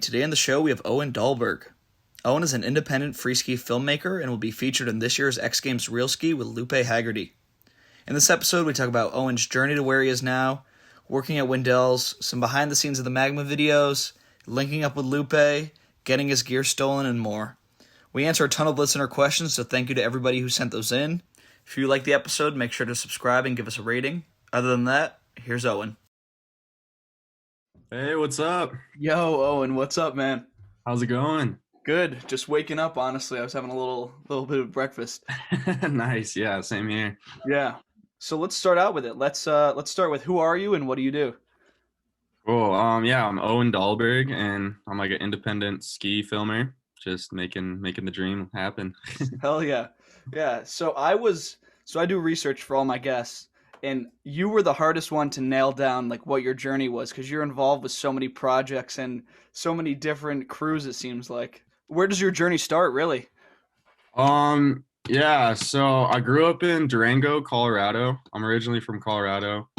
Today on the show, we have Owen Dahlberg. Owen is an independent free ski filmmaker and will be featured in this year's X Games Real Ski with Lupe Haggerty. In this episode, we talk about Owen's journey to where he is now, working at Wendell's, some behind the scenes of the MAGMA videos, linking up with Lupe, getting his gear stolen, and more. We answer a ton of listener questions, so thank you to everybody who sent those in. If you like the episode, make sure to subscribe and give us a rating. Other than that, here's Owen. Hey, what's up? Yo, Owen, what's up, man? How's it going? Good. Just waking up, honestly. I was having a little bit of breakfast. Nice. Yeah, same here. Yeah. So let's start out with it. Let's start with who are you and what do you do? Cool. Yeah, I'm Owen Dahlberg and I'm like an independent ski filmer, just making the dream happen. Hell yeah. Yeah. So I do research for all my guests, and you were the hardest one to nail down like what your journey was because you're involved with so many projects and so many different crews, it seems like. Where does your journey start, really? Yeah, so I grew up in Durango, Colorado. I'm originally from Colorado.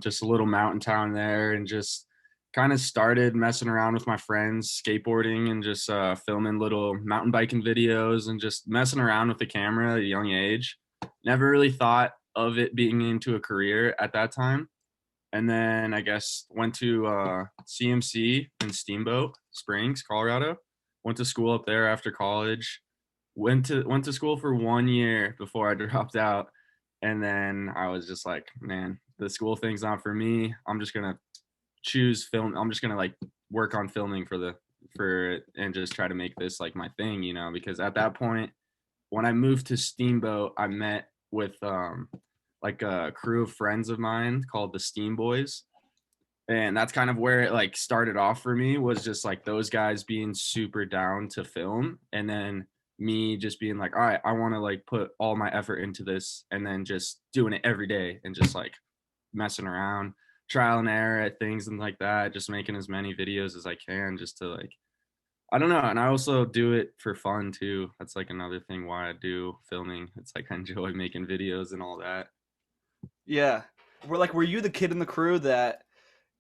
Just a little mountain town there, and just kind of started messing around with my friends, skateboarding and just filming little mountain biking videos and just messing around with the camera at a young age. Never really thought of it being into a career at that time. And then I guess went to CMC in Steamboat Springs, Colorado. Went to school up there after college. Went to school for 1 year before I dropped out. And then I was just like, man, the school thing's not for me. I'm just gonna choose film. I'm just gonna like work on filming for it and just try to make this like my thing, because at that point when I moved to Steamboat, I met with like a crew of friends of mine called the Steam Boys. And that's kind of where it like started off for me, was just like those guys being super down to film, and then me just being like, all right, I want to like put all my effort into this, and then just doing it every day and just like messing around, trial and error at things and like that, just making as many videos as I can just to like, I don't know. And I also do it for fun too. That's like another thing why I do filming. It's like I enjoy making videos and all that. Yeah. Were you the kid in the crew that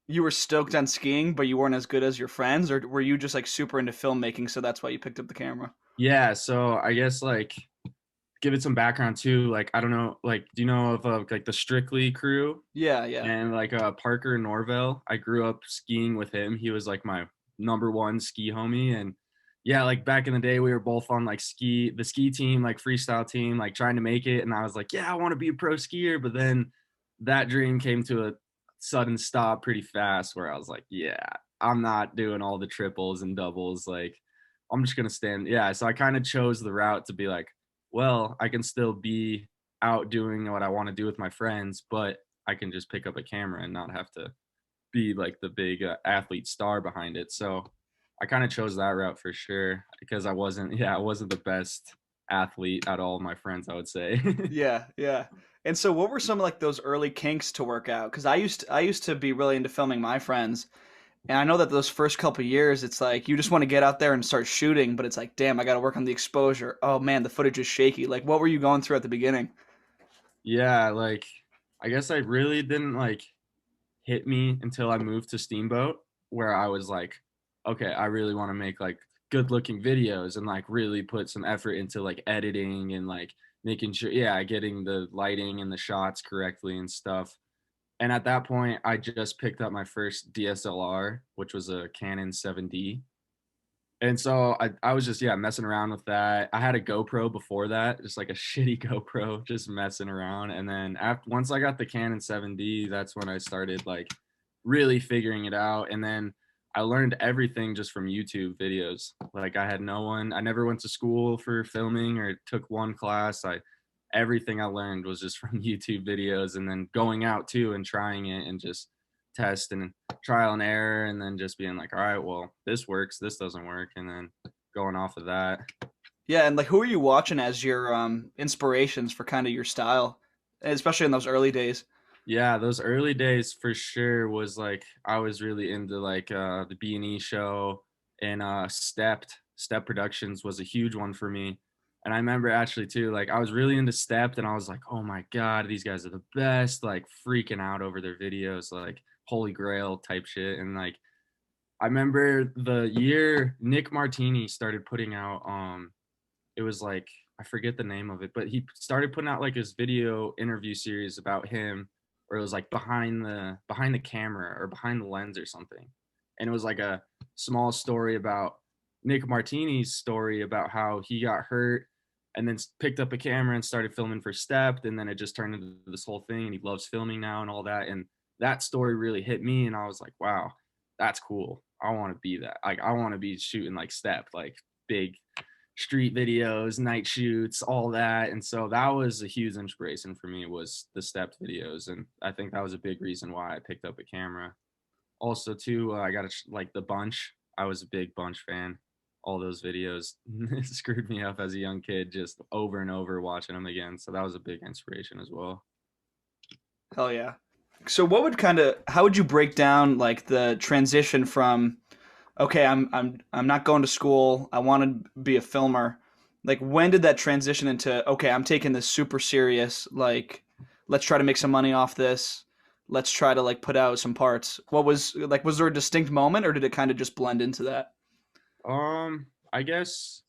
you were stoked on skiing, but you weren't as good as your friends, or were you just like super into filmmaking, so that's why you picked up the camera? Yeah, so I guess like give it some background too. Like I don't know, like do you know of like the Strictly crew Yeah, yeah. and like Parker Norvell? I grew up skiing with him. He was like my number one ski homie, and yeah, like back in the day, we were both on like the ski team, like freestyle team, like trying to make it. And I was like, yeah, I want to be a pro skier, but then that dream came to a sudden stop pretty fast, where I was like, yeah, I'm not doing all the triples and doubles. Like, I'm just gonna stand. Yeah, so I kind of chose the route to be like, well, I can still be out doing what I want to do with my friends, but I can just pick up a camera and not have to be like the big athlete star behind it. So I kind of chose that route for sure, because I wasn't the best athlete at all my friends, I would say. Yeah, yeah. And so what were some like those early kinks to work out? Because I used to be really into filming my friends. And I know that those first couple years, it's like you just want to get out there and start shooting, but it's like, damn, I got to work on the exposure. Oh man, the footage is shaky. Like, what were you going through at the beginning? Yeah, like I guess I really didn't like hit me until I moved to Steamboat, where I was like, okay, I really want to make like good looking videos and like really put some effort into like editing and like making sure, yeah, getting the lighting and the shots correctly and stuff. And at that point, I just picked up my first DSLR, which was a Canon 7D. And so I was just, yeah, messing around with that. I had a GoPro before that, just like a shitty GoPro, just messing around. And then once I got the Canon 7D, that's when I started like really figuring it out. And then I learned everything just from YouTube videos. Like I never went to school for filming or took one class. Everything I learned was just from YouTube videos, and then going out too and trying it and just test and trial and error, and then just being like, all right, well, this works, this doesn't work, and then going off of that. Yeah, and like who are you watching as your inspirations for kind of your style, especially in those early days? Yeah, those early days for sure was like I was really into like the B&E show, and Step Productions was a huge one for me. And I remember actually too, like I was really into Stepped, and I was like, oh my God, these guys are the best, like freaking out over their videos, like holy grail type shit. And like I remember the year Nick Martini started putting out it was like I forget the name of it, but he started putting out like his video interview series about him, or it was like behind the camera or behind the lens or something. And it was like a small story about Nick Martini's story about how he got hurt and then picked up a camera and started filming for Stepped, and then it just turned into this whole thing, and he loves filming now and all that. And that story really hit me, and I was like, wow, that's cool. I want to be that. Like, I want to be shooting like Stepped, like big street videos, night shoots, all that. And so that was a huge inspiration for me, was the Stepped videos. And I think that was a big reason why I picked up a camera. Also too, I got like the Bunch. I was a big Bunch fan. All those videos screwed me up as a young kid, just over and over watching them again. So that was a big inspiration as well. Hell yeah. So how would you break down like the transition from okay, I'm not going to school. I want to be a filmer. Like when did that transition into okay, I'm taking this super serious, like let's try to make some money off this. Let's try to like put out some parts. What was like was there a distinct moment or did it kind of just blend into that? I guess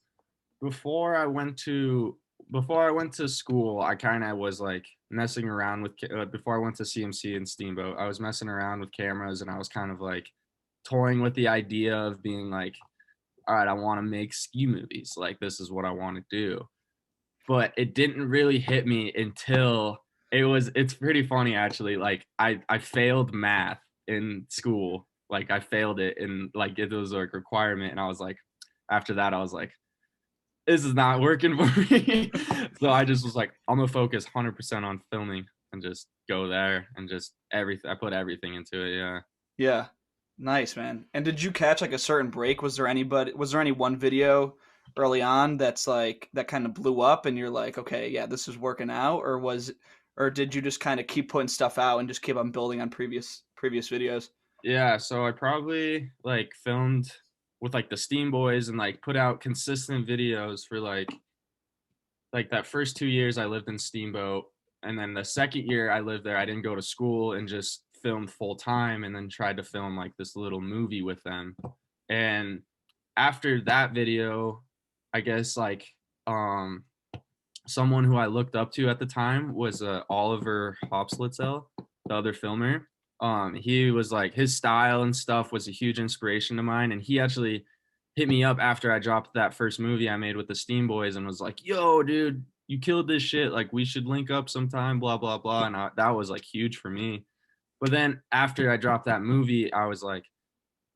before I went to before I went to school, I kind of was like messing around with before I went to CMC and Steamboat. I was messing around with cameras, and I was kind of like toying with the idea of being like, all right, I want to make ski movies. Like, this is what I want to do. But it didn't really hit me until it's pretty funny actually. Like I failed math in school. Like I failed it, and like it was like a requirement, and I was like, after that I was like, this is not working for me. So I just was like, I'm gonna focus 100% on filming and just go there and just everything. I put everything into it. Yeah. Yeah. Nice, man. And did you catch like a certain break? Was there any one video early on that's like that kind of blew up and you're like, okay, yeah, this is working out, or did you just kind of keep putting stuff out and just keep on building on previous videos? Yeah, so I probably like filmed with like the Steam Boys and like put out consistent videos for like that first 2 years I lived in Steamboat, and then the second year I lived there, I didn't go to school and just filmed full time, and then tried to film like this little movie with them. And after that video, I guess like um someone who I looked up to at the time was Oliver Hopslitzel, the other filmer. He was like, his style and stuff was a huge inspiration to mine, and he actually hit me up after I dropped that first movie I made with the Steam Boys and was like, "Yo, dude, you killed this shit. Like, we should link up sometime." Blah blah blah, and that was like huge for me. But then after I dropped that movie, I was like,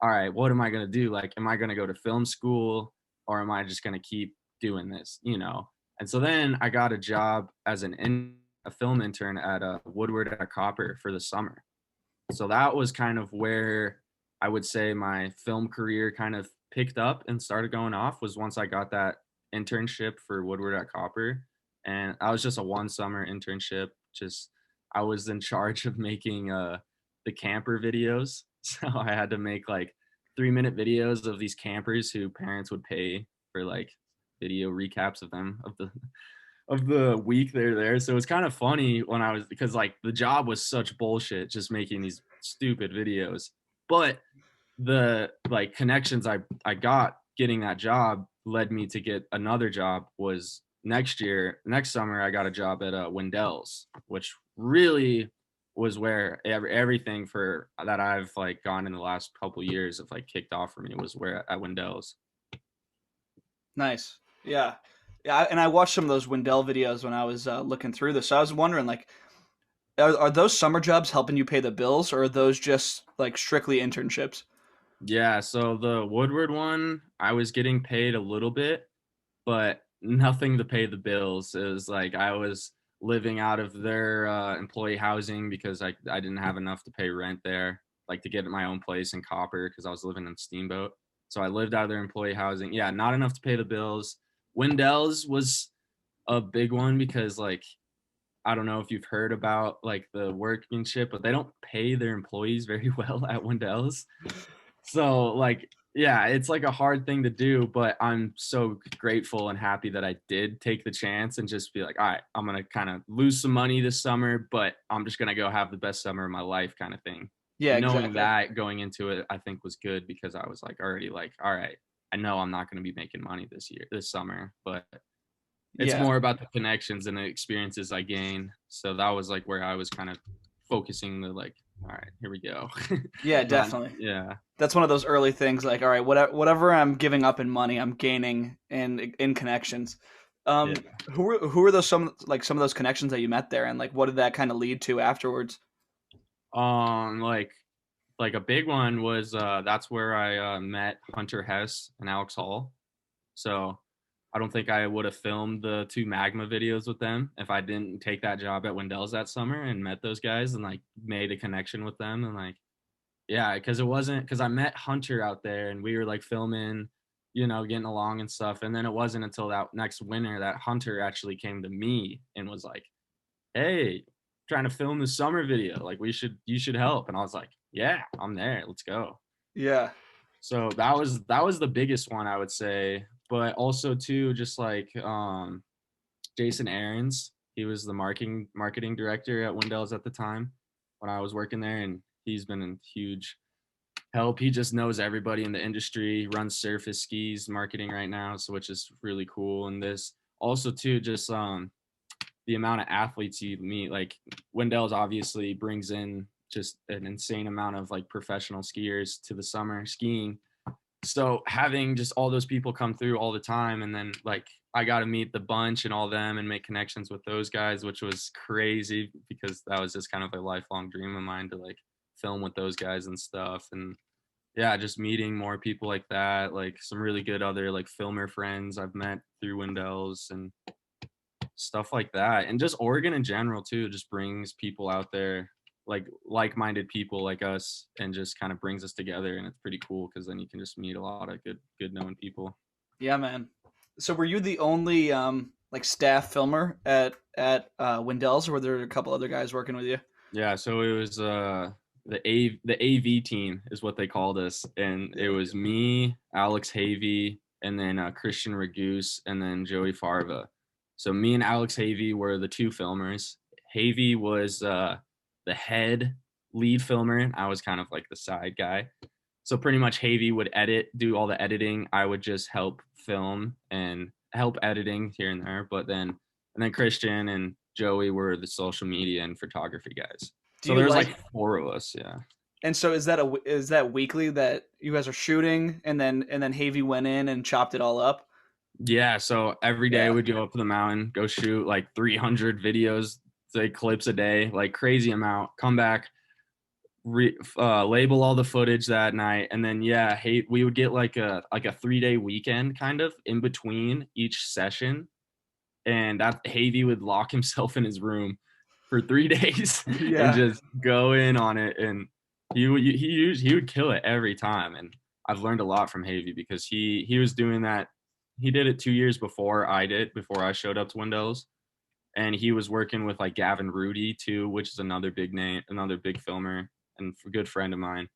"All right, what am I gonna do? Like, am I gonna go to film school, or am I just gonna keep doing this?" You know. And so then I got a job as a film intern at Woodward at Copper for the summer. So that was kind of where I would say my film career kind of picked up and started going off, was once I got that internship for Woodward at Copper. And I was just a one summer internship. Just I was in charge of making the camper videos. So I had to make like 3-minute videos of these campers who parents would pay for like video recaps of them of the week they're there. So it's kind of funny when I was, because like the job was such bullshit, just making these stupid videos. But the like connections I got getting that job led me to get another job. Was next summer I got a job at Wendell's, which really was where everything for that I've like gone in the last couple years of like kicked off for me, was where at Wendell's. Nice. Yeah. Yeah, and I watched some of those Wendell videos when I was looking through this. So I was wondering, like, are those summer jobs helping you pay the bills, or are those just like strictly internships? Yeah, so the Woodward one, I was getting paid a little bit, but nothing to pay the bills. It was like I was living out of their employee housing because I didn't have enough to pay rent there, like to get my own place in Copper because I was living in Steamboat. So I lived out of their employee housing. Yeah, not enough to pay the bills. Wendell's was a big one because like I don't know if you've heard about like the workmanship, but they don't pay their employees very well at Wendell's. So like yeah, it's like a hard thing to do, but I'm so grateful and happy that I did take the chance and just be like, all right, I'm gonna kind of lose some money this summer, but I'm just gonna go have the best summer of my life kind of thing. Yeah, Knowing exactly. that going into it, I think was good because I was like already like, all right, I know I'm not going to be making money this summer, but it's Yeah. more about the connections and the experiences I gain. So that was like where I was kind of focusing the like, all right, here we go. Yeah, Not, definitely. yeah, That's one of those early things. Like, all right, whatever I'm giving up in money, I'm gaining in connections. yeah. Who were those some of those connections that you met there, and like what did that kind of lead to afterwards? Like a big one was that's where I met Hunter Hess and Alex Hall. So I don't think I would have filmed the two MAGMA videos with them if I didn't take that job at Wendell's that summer and met those guys and like made a connection with them and like yeah, because it wasn't because I met Hunter out there and we were like filming, getting along and stuff. And then it wasn't until that next winter that Hunter actually came to me and was like, "Hey, trying to film this summer video. Like you should help." And I was like, "Yeah, I'm there. Let's go." Yeah. So that was the biggest one I would say. But also too, just like Jason Aarons, he was the marketing director at Wendell's at the time when I was working there, and he's been a huge help. He just knows everybody in the industry, runs Surface Skis marketing right now, so which is really cool. And this also too, just the amount of athletes you meet, like Wendell's obviously brings in just an insane amount of like professional skiers to the summer skiing. So having just all those people come through all the time, and then like I got to meet the bunch and all them and make connections with those guys, which was crazy because that was just kind of a lifelong dream of mine to like film with those guys and stuff. And yeah, just meeting more people like that, like some really good other like filmer friends I've met through Wendell's and stuff like that. And just Oregon in general too just brings people out there like-minded people like us and just kind of brings us together, and it's pretty cool because then you can just meet a lot of good known people. Yeah, man. So were you the only like staff filmer at Wendell's, or were there a couple other guys working with you? Yeah, so it was the AV team is what they called us, and it Yeah. was me, Alex Havey, and then Christian Ragoose, and then Joey Farva. So me and Alex Havey were the two filmers. Havey was the head lead filmer, and I was kind of like the side guy. So pretty much Havey would do all the editing. I would just help film and help editing here and there. And then Christian and Joey were the social media and photography guys. Do So you there's like? like four of us. Yeah. And so is that weekly that you guys are shooting, and then Havy went in and chopped it all up? Yeah. So every day Yeah. we'd go up to the mountain, go shoot like 300 videos, say clips a day, like crazy amount, come back, label all the footage that night, and then yeah, hey, we would get like a 3-day weekend kind of in between each session, and that Havy would lock himself in his room for 3 days and Yeah. just go in on it, and he would kill it every time. And I've learned a lot from Havy because he was doing that. He did it 2 years before I showed up to Windows, and he was working with like Gavin Rudy too, which is another big name, another big filmer and a good friend of mine.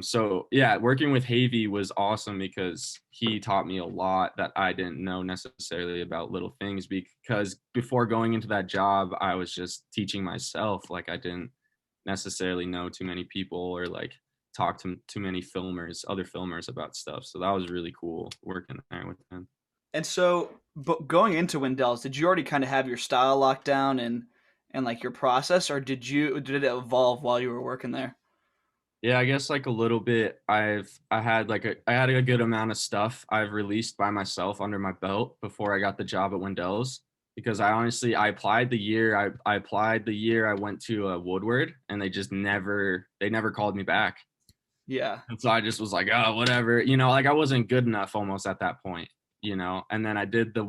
So yeah, working with Havy was awesome because he taught me a lot that I didn't know necessarily about little things, because before going into that job, I was just teaching myself. Like I didn't necessarily know too many people or like talk to too many other filmers about stuff. So that was really cool working there with him. And so, but going into Wendell's, did you already kind of have your style locked down and like your process, or did it evolve while you were working there? Yeah, I guess like a little bit. I had a good amount of stuff I've released by myself under my belt before I got the job at Wendell's, because I applied the year I went to Woodward, and they never called me back. Yeah. And so I just was like, oh, whatever, like I wasn't good enough almost at that point. And then I did the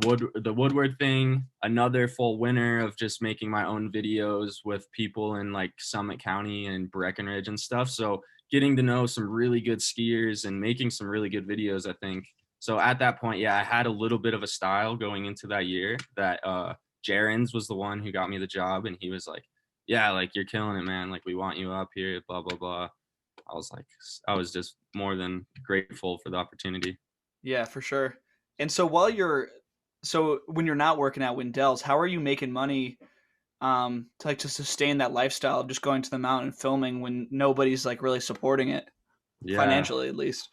Woodward thing, another full winter of just making my own videos with people in like Summit County and Breckenridge and stuff. So getting to know some really good skiers and making some really good videos, I think. So at that point, yeah, I had a little bit of a style going into that year. That Jarens was the one who got me the job, and he was like, yeah, like you're killing it, man. Like we want you up here, blah blah blah. I was just more than grateful for the opportunity. Yeah, for sure. And so when you're not working at Wendell's, how are you making money to sustain that lifestyle of just going to the mountain and filming when nobody's like really supporting it Yeah. financially, at least.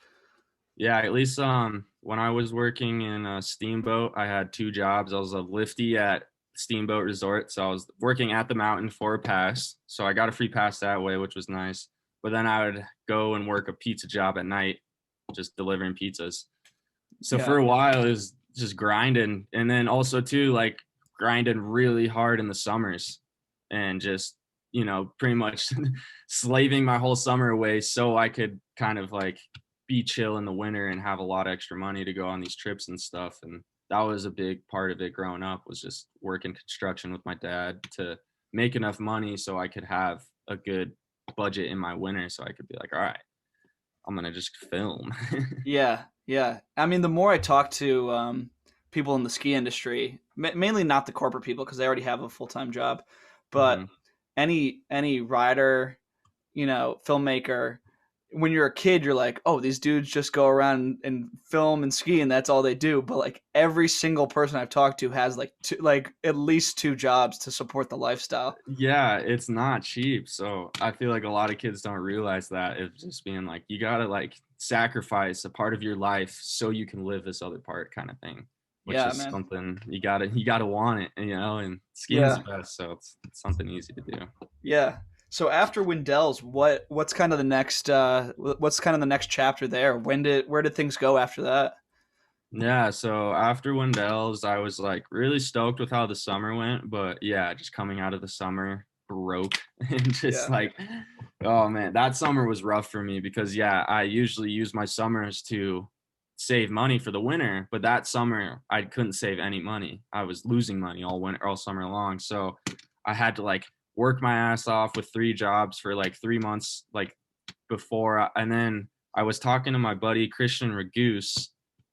Yeah, at least when I was working in a steamboat, I had two jobs. I was a lifty at Steamboat Resort, so I was working at the mountain for a pass. So I got a free pass that way, which was nice. But then I would go and work a pizza job at night, just delivering pizzas. So for Yeah, a while it was just grinding, and then also too like grinding really hard in the summers and just pretty much slaving my whole summer away so I could kind of like be chill in the winter and have a lot of extra money to go on these trips and stuff. And that was a big part of it growing up, was just working construction with my dad to make enough money so I could have a good budget in my winter, so I could be like, all right, I'm gonna just film. yeah, yeah. I mean, the more I talk to people in the ski industry, mainly not the corporate people because they already have a full time job, but Hmm. any rider, filmmaker, when you're a kid, you're like, oh, these dudes just go around and film and ski, and that's all they do. But like every single person I've talked to has like at least two jobs to support the lifestyle. Yeah, it's not cheap. So I feel like a lot of kids don't realize that. It's just being like, you gotta like sacrifice a part of your life so you can live this other part, kind of thing. Which Yeah, is man. something you gotta want it, and skiing's Yeah, the best, so it's something easy to do. yeah. So after Windell's, what's kind of the next what's kind of the next chapter there? Where did things go after that? Yeah, so after Wendell's, I was like really stoked with how the summer went, but yeah, just coming out of the summer broke and just Yeah. like, oh man, that summer was rough for me because yeah, I usually use my summers to save money for the winter, but that summer I couldn't save any money. I was losing money all winter, all summer long. So I had to like work my ass off with three jobs for like 3 months, like and then I was talking to my buddy Christian Ragoose,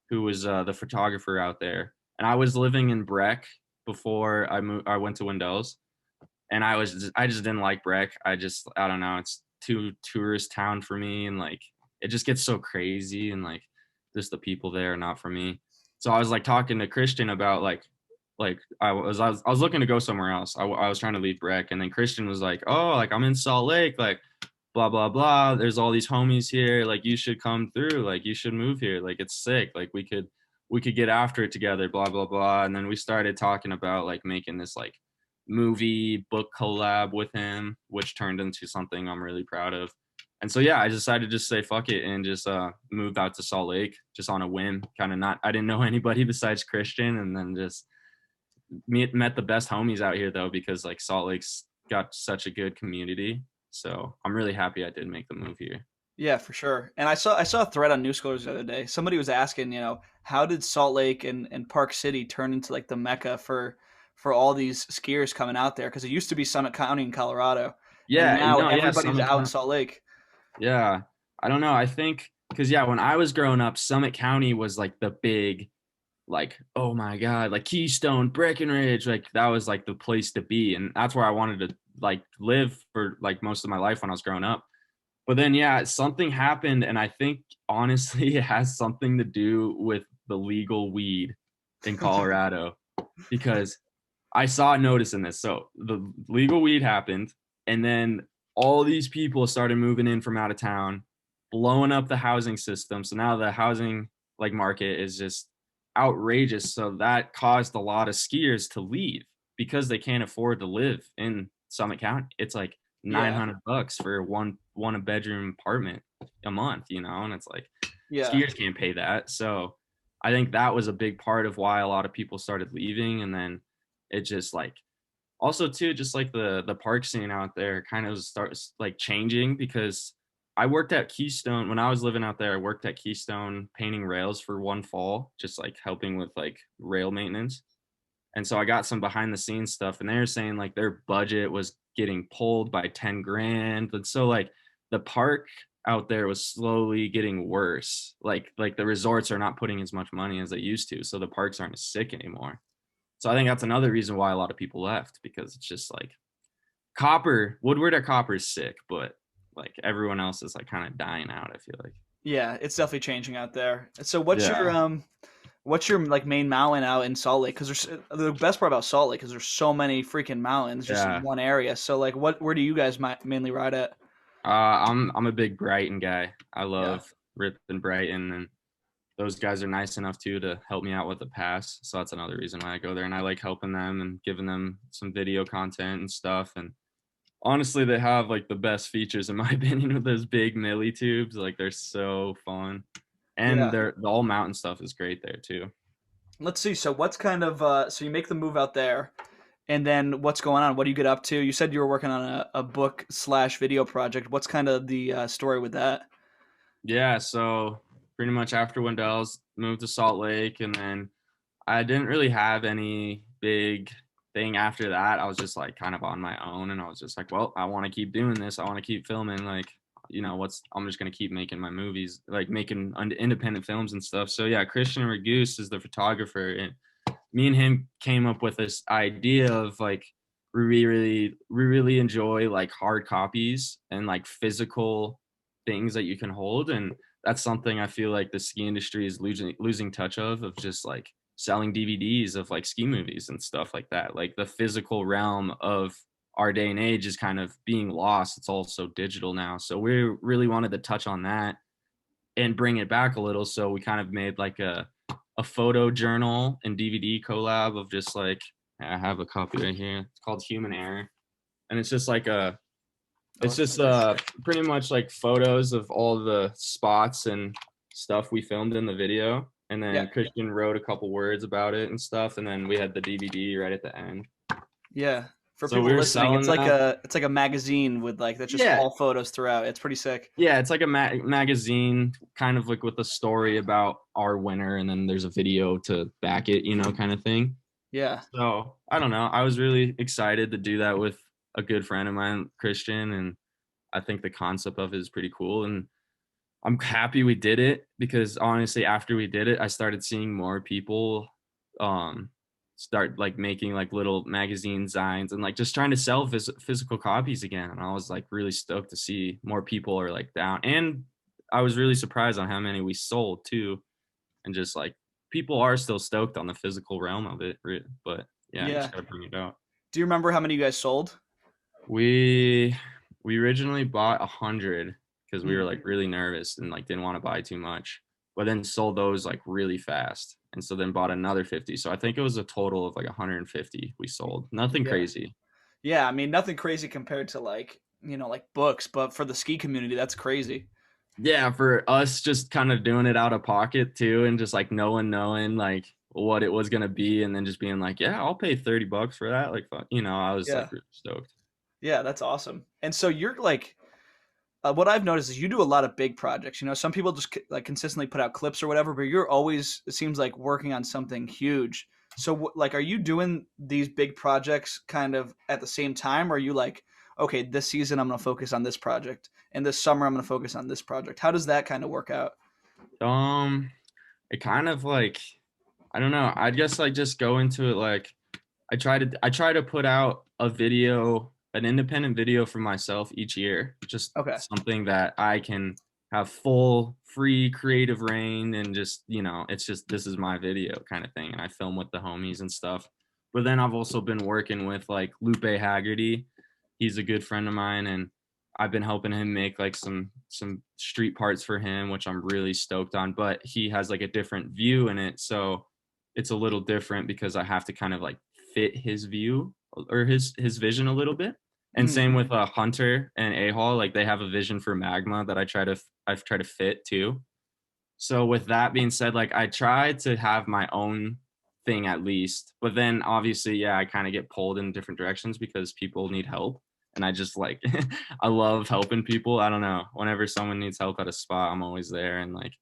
who was the photographer out there, and I was living in Breck before I went to Wendell's, and I just didn't like Breck. I don't know, it's too tourist town for me, and like it just gets so crazy, and like just the people there are not for me. So I was like talking to Christian about like I was looking to go somewhere else. I was trying to leave Breck, and then Christian was like, oh, like I'm in Salt Lake, like blah blah blah, there's all these homies here, like you should come through, like you should move here, like it's sick, like we could get after it together, blah blah blah. And then we started talking about like making this like movie book collab with him, which turned into something I'm really proud of. And so yeah, I decided to just say fuck it and just moved out to Salt Lake just on a whim, kind of not, I didn't know anybody besides Christian, and then just met the best homies out here though, because like Salt Lake's got such a good community. So I'm really happy I did make the move here. Yeah, for sure. And I saw a thread on News Scholars the other day. Somebody was asking, how did Salt Lake and Park City turn into like the mecca for all these skiers coming out there? Because it used to be Summit County in Colorado, and Yeah, now no, yeah, everybody's Summit out in County. Salt Lake. Yeah, I don't know. I think because yeah, when I was growing up, Summit County was like the big, like, oh my god, like Keystone, Breckenridge, like that was like the place to be, and that's where I wanted to like live for like most of my life when I was growing up. But then yeah, something happened, and I think honestly it has something to do with the legal weed in Colorado, because I saw a notice in this. So the legal weed happened, and then all these people started moving in from out of town, blowing up the housing system. So now the housing like market is just outrageous. So that caused a lot of skiers to leave because they can't afford to live in Summit County. It's like Yeah, $900 for one a bedroom apartment a month, and it's like yeah, skiers can't pay that. So I think that was a big part of why a lot of people started leaving. And then it just like also too, just like the park scene out there kind of starts like changing, because I worked at Keystone when I was living out there. I worked at Keystone painting rails for one fall, just like helping with like rail maintenance. And so I got some behind the scenes stuff, and they're saying like their budget was getting pulled by 10 grand. And so like the park out there was slowly getting worse. Like the resorts are not putting as much money as they used to. So the parks aren't as sick anymore. So I think that's another reason why a lot of people left, because it's just like Woodward at Copper is sick, but like everyone else is like kind of dying out, I feel like. yeah. It's definitely changing out there. So Yeah. What's your like main mountain out in Salt Lake? Because the best part about Salt Lake is there's so many freaking mountains just in Yeah. one area. So like, where do you guys mainly ride at? I'm a big Brighton guy. I Yeah, love Rip and Brighton, and those guys are nice enough too to help me out with the pass. So that's another reason why I go there, and I like helping them and giving them some video content and stuff. And honestly, they have like the best features in my opinion with those big milli tubes. Like they're so fun, and yeah. they're the all mountain stuff is great there too. Let's see. So what's kind of so you make the move out there, and then what's going on? What do you get up to? You said you were working on a book slash video project. What's kind of the story with that? Yeah, so pretty much after Wendell's moved to Salt Lake, and then I didn't really have any big thing after that. I was just like kind of on my own, and I was just like, well, I want to keep doing this. I want to keep filming. Like, I'm just gonna keep making my movies, like making independent films and stuff. So yeah, Christian Ragoose is the photographer, and me and him came up with this idea of like we really enjoy like hard copies and like physical things that you can hold, and that's something I feel like the ski industry is losing touch of just like selling DVDs of like ski movies and stuff like that. Like the physical realm of our day and age is kind of being lost. It's all so digital now. So we really wanted to touch on that and bring it back a little. So we kind of made like a photo journal and DVD collab of just like I have a copy right here. It's called Human Error, and it's just like Oh, it's that's just pretty sick. pretty much like photos of all the spots and stuff we filmed in the video, and Yeah, then Christian wrote a couple words about it and stuff, and then we had the DVD right at the end. yeah. For So people we were listening, selling that. it's like a magazine with like that's just Yeah, all photos throughout. It's pretty sick. yeah, it's like a magazine, kind of like with a story about our winner, and then there's a video to back it, kind of thing. Yeah, So I don't know. I was really excited to do that with a good friend of mine, Christian, and I think the concept of it is pretty cool. And I'm happy we did it because honestly, after we did it, I started seeing more people um, start like making like little magazine designs and like just trying to sell physical copies again. And I was like really stoked to see more people are like down. And I was really surprised on how many we sold too. And just like people are still stoked on the physical realm of it. But yeah, you yeah. just gotta bring it out. Do you remember how many you guys sold? We we originally bought 100 because we were Mm, like really nervous and like didn't want to buy too much, but then sold those like really fast, and so then bought another 50. So I think it was a total of like 150 we sold. Nothing yeah, crazy. yeah. I mean, nothing crazy compared to like like books, but for the ski community, that's crazy. Yeah, for us just kind of doing it out of pocket too, and just like no one knowing like what it was gonna be, and then just being like, yeah, I'll pay $30 for that. Like, I was Yeah, like really stoked. yeah. That's awesome. And so you're like what I've noticed is you do a lot of big projects. Some people just like consistently put out clips or whatever, but you're always it seems like working on something huge. So like, are you doing these big projects kind of at the same time, or are you like, okay, this season I'm going to focus on this project, and this summer I'm going to focus on this project? How does that kind of work out? Um, it kind of like I don't know. I guess I just go into it like I try to put out a video, an independent video for myself each year. Just Okay. something that I can have full free creative reign and just, it's just this is my video kind of thing. And I film with the homies and stuff. But then I've also been working with like Lupe Haggerty. He's a good friend of mine, and I've been helping him make like some street parts for him, which I'm really stoked on. But he has like a different view in it. So it's a little different because I have to kind of like fit his view or his vision a little bit. And Mhm. same with Hunter and A Hall, like they have a vision for Magma that I've tried to fit too. So with that being said, like I try to have my own thing at least, but then obviously, yeah, I kind of get pulled in different directions because people need help. And I just like I love helping people. I don't know. Whenever someone needs help at a spot, I'm always there. And like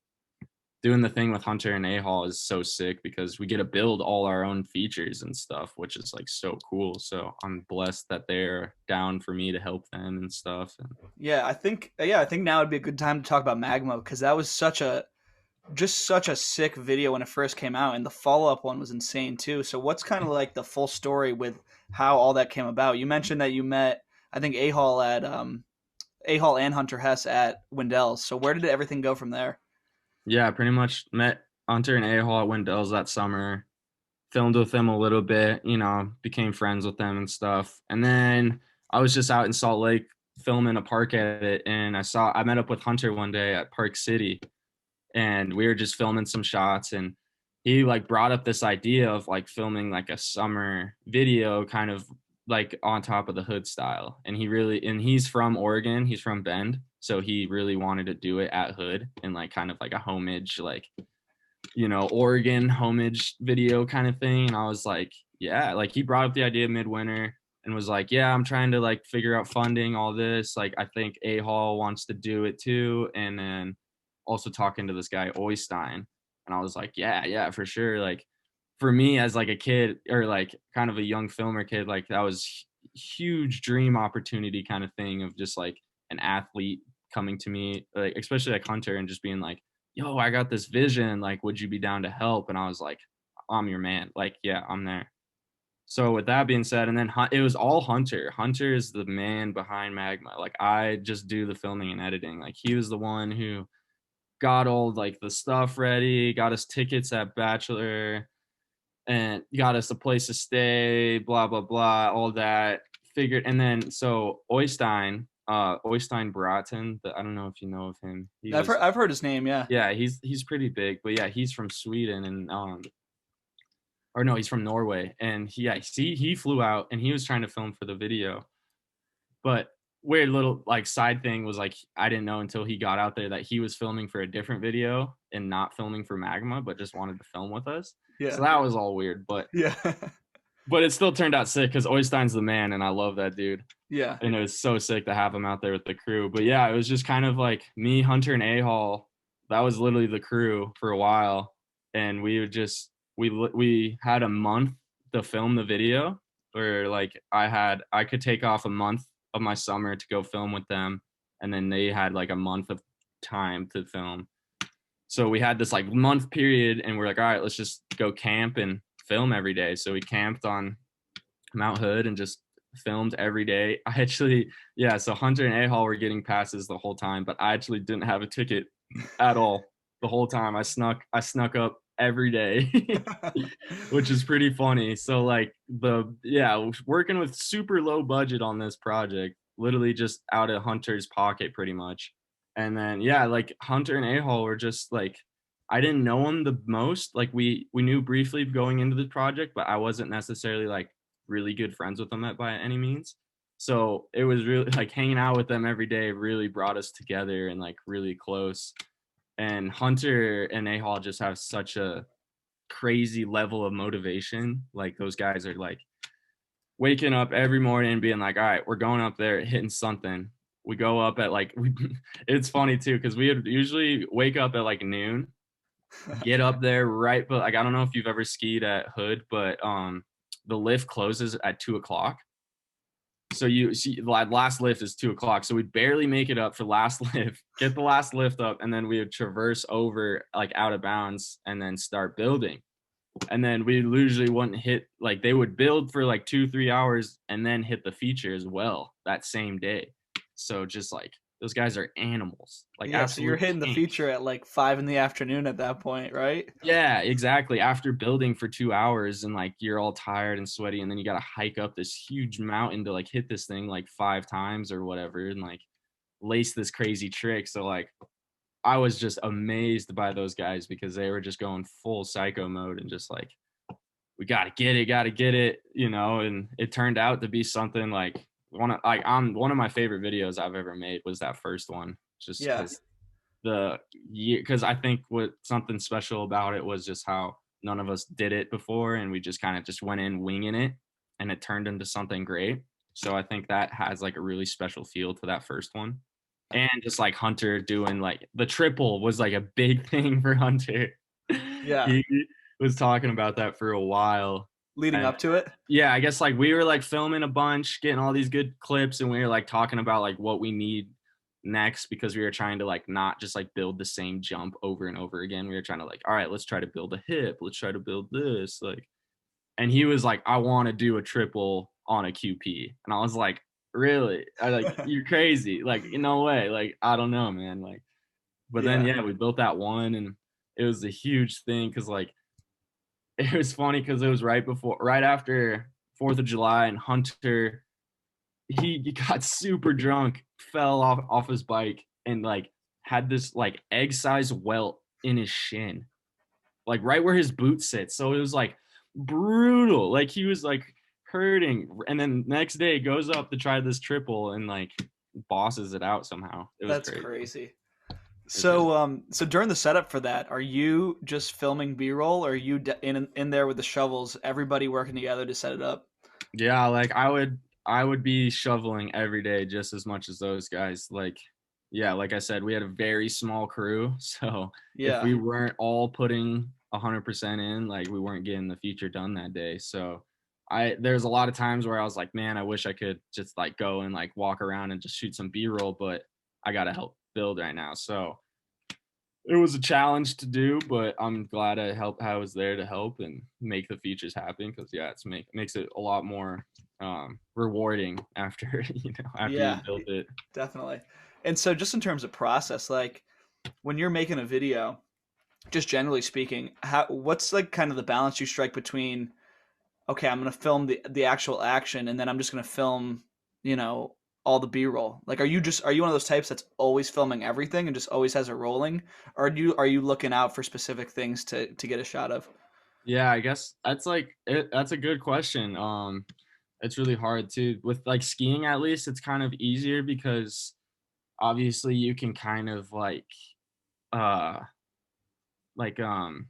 doing the thing with Hunter and A Hall is so sick because we get to build all our own features and stuff, which is like so cool. So I'm blessed that they're down for me to help them and stuff. And I think now would be a good time to talk about Magma because that was such a sick video when it first came out, and the follow up one was insane too. So what's kind of like the full story with how all that came about? You mentioned that you met, I think, A Hall and Hunter Hess at Wendell's. So where did everything go from there? yeah, pretty much met. Hunter and A-Hall at Wendell's that summer. Filmed with them a little bit, became friends with them and stuff. And then I was just out in Salt Lake filming a park edit, and I met up with Hunter one day at Park City, and we were just filming some shots, and he like brought up this idea of like filming like a summer video kind of like on top of the hood style. And he's from Oregon, he's from Bend, so he really wanted to do it at hood and like kind of like a homage, like Oregon homage video kind of thing. And I was like, yeah, like he brought up the idea midwinter and was like, yeah, I'm trying to like figure out funding, all this. Like, I think A-Hall wants to do it too. And then also talking to this guy, Oystein. And I was like, yeah, for sure. Like for me as like a kid or like kind of a young filmer kid, like that was huge dream opportunity kind of thing of just like an athlete coming to me, like especially like Hunter, and just being like, yo, I got this vision, like would you be down to help? And I was like, I'm your man, like yeah, I'm there. So with that being said, and then it was all Hunter. Hunter is the man behind MAGMA. Like I just do the filming and editing. Like he was the one who got all like the stuff ready, got us tickets at Bachelor, and got us a place to stay, blah blah blah, all that. Figured, and then so Oystein Bratton, I don't know if you know of him. I've heard his name, yeah. Yeah, he's pretty big, but yeah, he's from Sweden, and or no, he's from Norway, and he flew out and he was trying to film for the video. But weird little like side thing was like I didn't know until he got out there that he was filming for a different video and not filming for MAGMA, but just wanted to film with us. Yeah. So that was all weird, but yeah. But it still turned out sick because Oystein's the man, and I love that dude. Yeah. And it was so sick to have him out there with the crew. But yeah, it was just kind of like me, Hunter, and A-Hall. That was literally the crew for a while. And we would just, we had a month to film the video, where like I could take off a month of my summer to go film with them. And then they had like a month of time to film. So we had this like month period, and we're like, all right, let's just go camp and film every day. So we camped on Mount Hood and just filmed every day. I actually, so Hunter and A-Hall were getting passes the whole time, but I actually didn't have a ticket at all the whole time. I snuck up every day, which is pretty funny. So like working with super low budget on this project, literally just out of Hunter's pocket pretty much. And then like Hunter and A-Hall were just like, I didn't know him the most. Like we knew briefly going into the project, but I wasn't necessarily like really good friends with them by any means. So it was really like hanging out with them every day really brought us together and like really close. And Hunter and A-Hall just have such a crazy level of motivation. Like those guys are like waking up every morning and being like, all right, we're going up there hitting something. We go up at like, it's funny too, because we would usually wake up at like noon, get up there right, but like I don't know if you've ever skied at Hood, but the lift closes at 2:00. So you see the last lift is 2:00. So we'd barely make it up for last lift, get the last lift up, and then we would traverse over like out of bounds and then start building. And then we usually wouldn't hit, like they would build for like 2-3 hours and then hit the feature as well that same day. So just like those guys are animals. Like so you're hitting the feature at like 5 PM at that point, right? Yeah, exactly. After building for 2 hours and like you're all tired and sweaty, and then you got to hike up this huge mountain to like hit this thing like 5 times or whatever, and like lace this crazy trick. So like I was just amazed by those guys because they were just going full psycho mode and just like, we got to get it, and it turned out to be something like one of my favorite videos I've ever made was that first one, just because I think what something special about it was just how none of us did it before, and we just kind of just went in winging it, and it turned into something great. So I think that has like a really special feel to that first one. And just like Hunter doing like the triple was like a big thing for Hunter. Yeah. He was talking about that for a while. Leading up to it? Yeah, I guess like we were like filming a bunch, getting all these good clips, and we were like talking about like what we need next, because we were trying to like not just like build the same jump over and over again. We were trying to like, all right, let's try to build a hip, let's try to build this, like. And he was like, I want to do a triple on a QP. And I was like, really? I like, you're crazy. Like, no way. Like, I don't know, man. Like, but then we built that one, and it was a huge thing because like it was funny because it was right after 4th of July, and Hunter he got super drunk, fell off his bike, and like had this like egg sized welt in his shin, like right where his boot sits. So it was like brutal. Like he was like hurting, and then next day goes up to try this triple and like bosses it out somehow. It was That's crazy. crazy. It's really So during the setup for that, are you just filming B-roll, or are you in there with the shovels, everybody working together to set it up? yeah. Like I would be shoveling every day just as much as those guys. Like yeah, like I said, we had a very small crew, so if Yeah, we weren't all putting 100% in, like we weren't getting the feature done that day. So there's a lot of times where I was like, man, I wish I could just like go and like walk around and just shoot some B-roll, but I gotta help build right now. So it was a challenge to do, but I'm glad I was there to help and make the features happen, because yeah, makes it a lot more rewarding after after you yeah, built it. definitely. And so just in terms of process, like when you're making a video, just generally speaking, what's like kind of the balance you strike between, okay, I'm gonna film the actual action, and then I'm just gonna film, you know, all the B-roll. Like, are you one of those types that's always filming everything and just always has it rolling, or are you looking out for specific things to get a shot of? Yeah, I guess that's a good question. It's really hard too. With like skiing, at least it's kind of easier because obviously you can kind of uh like um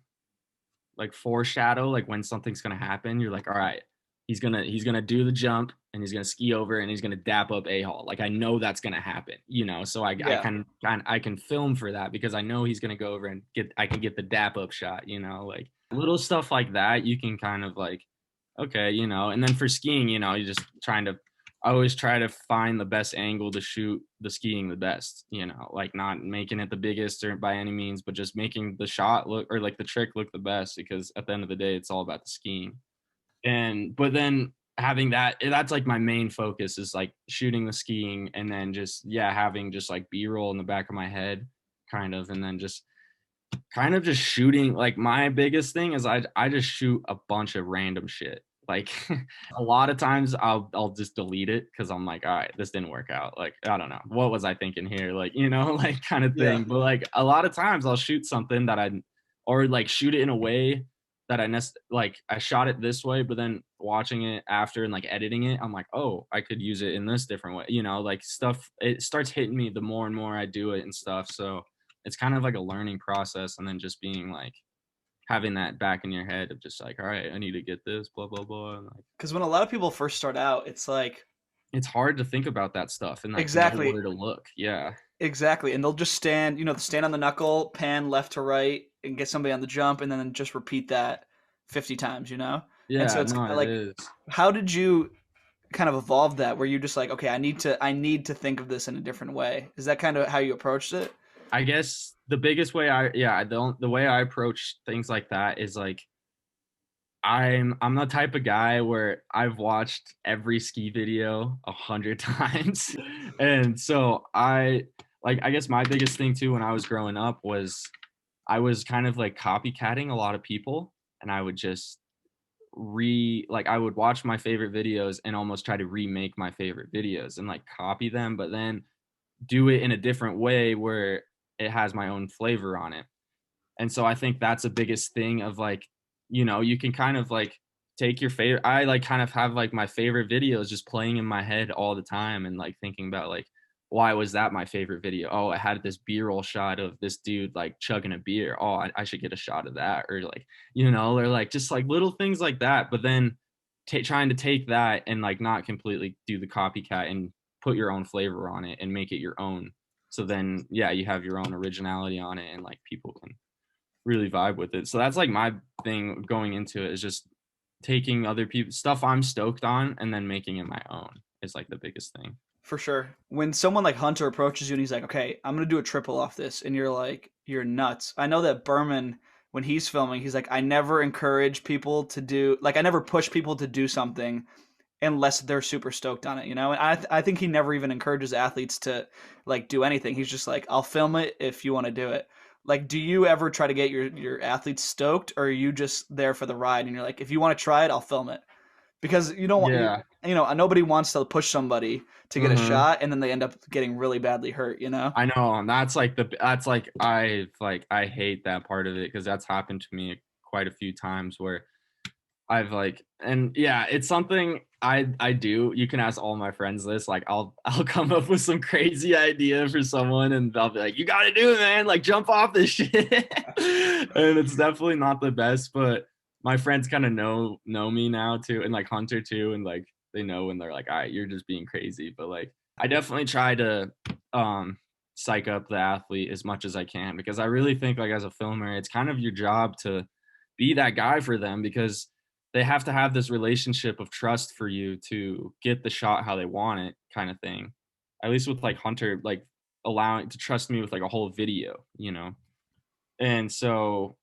like foreshadow like when something's gonna happen. You're like, all right, he's gonna do the jump and he's gonna ski over and he's gonna dap up a hole. Like I know that's gonna happen, so Yeah, I can film for that because I know he's gonna go over and I can get the dap up shot, like little stuff like that. You can kind of like, okay, and then for skiing, you just I always try to find the best angle to shoot the skiing the best, like not making it the biggest or by any means, but just making the shot look, or like the trick look the best, because at the end of the day, it's all about the skiing. But then having that's like my main focus is like shooting the skiing, and then just, yeah, having just like B-roll in the back of my head kind of, and then just kind of just shooting. Like my biggest thing is I just shoot a bunch of random shit. Like a lot of times I'll just delete it because I'm like, all right, this didn't work out. Like I don't know, what was I thinking here? Like like kind of yeah. thing. But like a lot of times I'll shoot something or like shoot it in a way that like I shot it this way, but then watching it after and like editing it, I'm like, oh, I could use it in this different way. Like stuff. It starts hitting me the more and more I do it and stuff. So it's kind of like a learning process, and then just being like having that back in your head of just like, all right, I need to get this, blah blah blah. And like Because when a lot of people first start out, it's like, it's hard to think about that stuff and like know exactly, where to look. Yeah. exactly, and they'll just stand, stand on the knuckle, pan left to right, and get somebody on the jump, and then just repeat that 50 times. And so Yeah, it's no, it like, is. how did you kind of evolve that? Where you just like, okay, I need to think of this in a different way? Is that kind of how you approached it? I guess the biggest way the way I approach things like that is like I'm the type of guy where I've watched every ski video 100 times. And so I guess my biggest thing too when I was growing up was I was kind of like copycatting a lot of people, and I would just I would watch my favorite videos and almost try to remake my favorite videos and like copy them, but then do it in a different way where it has my own flavor on it. And so I think that's the biggest thing of like, you can kind of like take your favorite. I like kind of have like my favorite videos just playing in my head all the time, and like thinking about like, why was that my favorite video? Oh, I had this B-roll shot of this dude like chugging a beer. Oh, I should get a shot of that. Or like, or like just like little things like that. But then trying to take that and like not completely do the copycat and put your own flavor on it and make it your own. So then, yeah, you have your own originality on it, and like people can really vibe with it. So that's like my thing going into it, is just taking other people's stuff I'm stoked on and then making it my own is like the biggest thing. For sure. When someone like Hunter approaches you and he's like, okay, I'm going to do a triple off this, and you're like, you're nuts. I know that Berman, when he's filming, he's like, I never encourage people to do, like, I never push people to do something unless they're super stoked on it. And I think he never even encourages athletes to like do anything. He's just like, I'll film it if you want to do it. Like, do you ever try to get your athletes stoked, or are you just there for the ride and you're like, if you want to try it, I'll film it? Because you don't want Yeah. nobody wants to push somebody to get a Mm-hmm. shot and then they end up getting really badly hurt, you know? I know, and that's like I hate that part of it because that's happened to me quite a few times where I've like, and yeah, it's something I do. You can ask all my friends this. Like, I'll come up with some crazy idea for someone, and they'll be like, "You got to do it, man! Like, jump off this shit." And it's definitely not the best, but my friends kind of know me now too, and like Hunter too, and like they know when they're like, "All right, you're just being crazy." But like, I definitely try to um psych up the athlete as much as I can because I really think like as a filmer, it's kind of your job to be that guy for them because they have to have this relationship of trust for you to get the shot how they want it kind of thing. At least with like Hunter, like allowing to trust me with like a whole video, you know? And so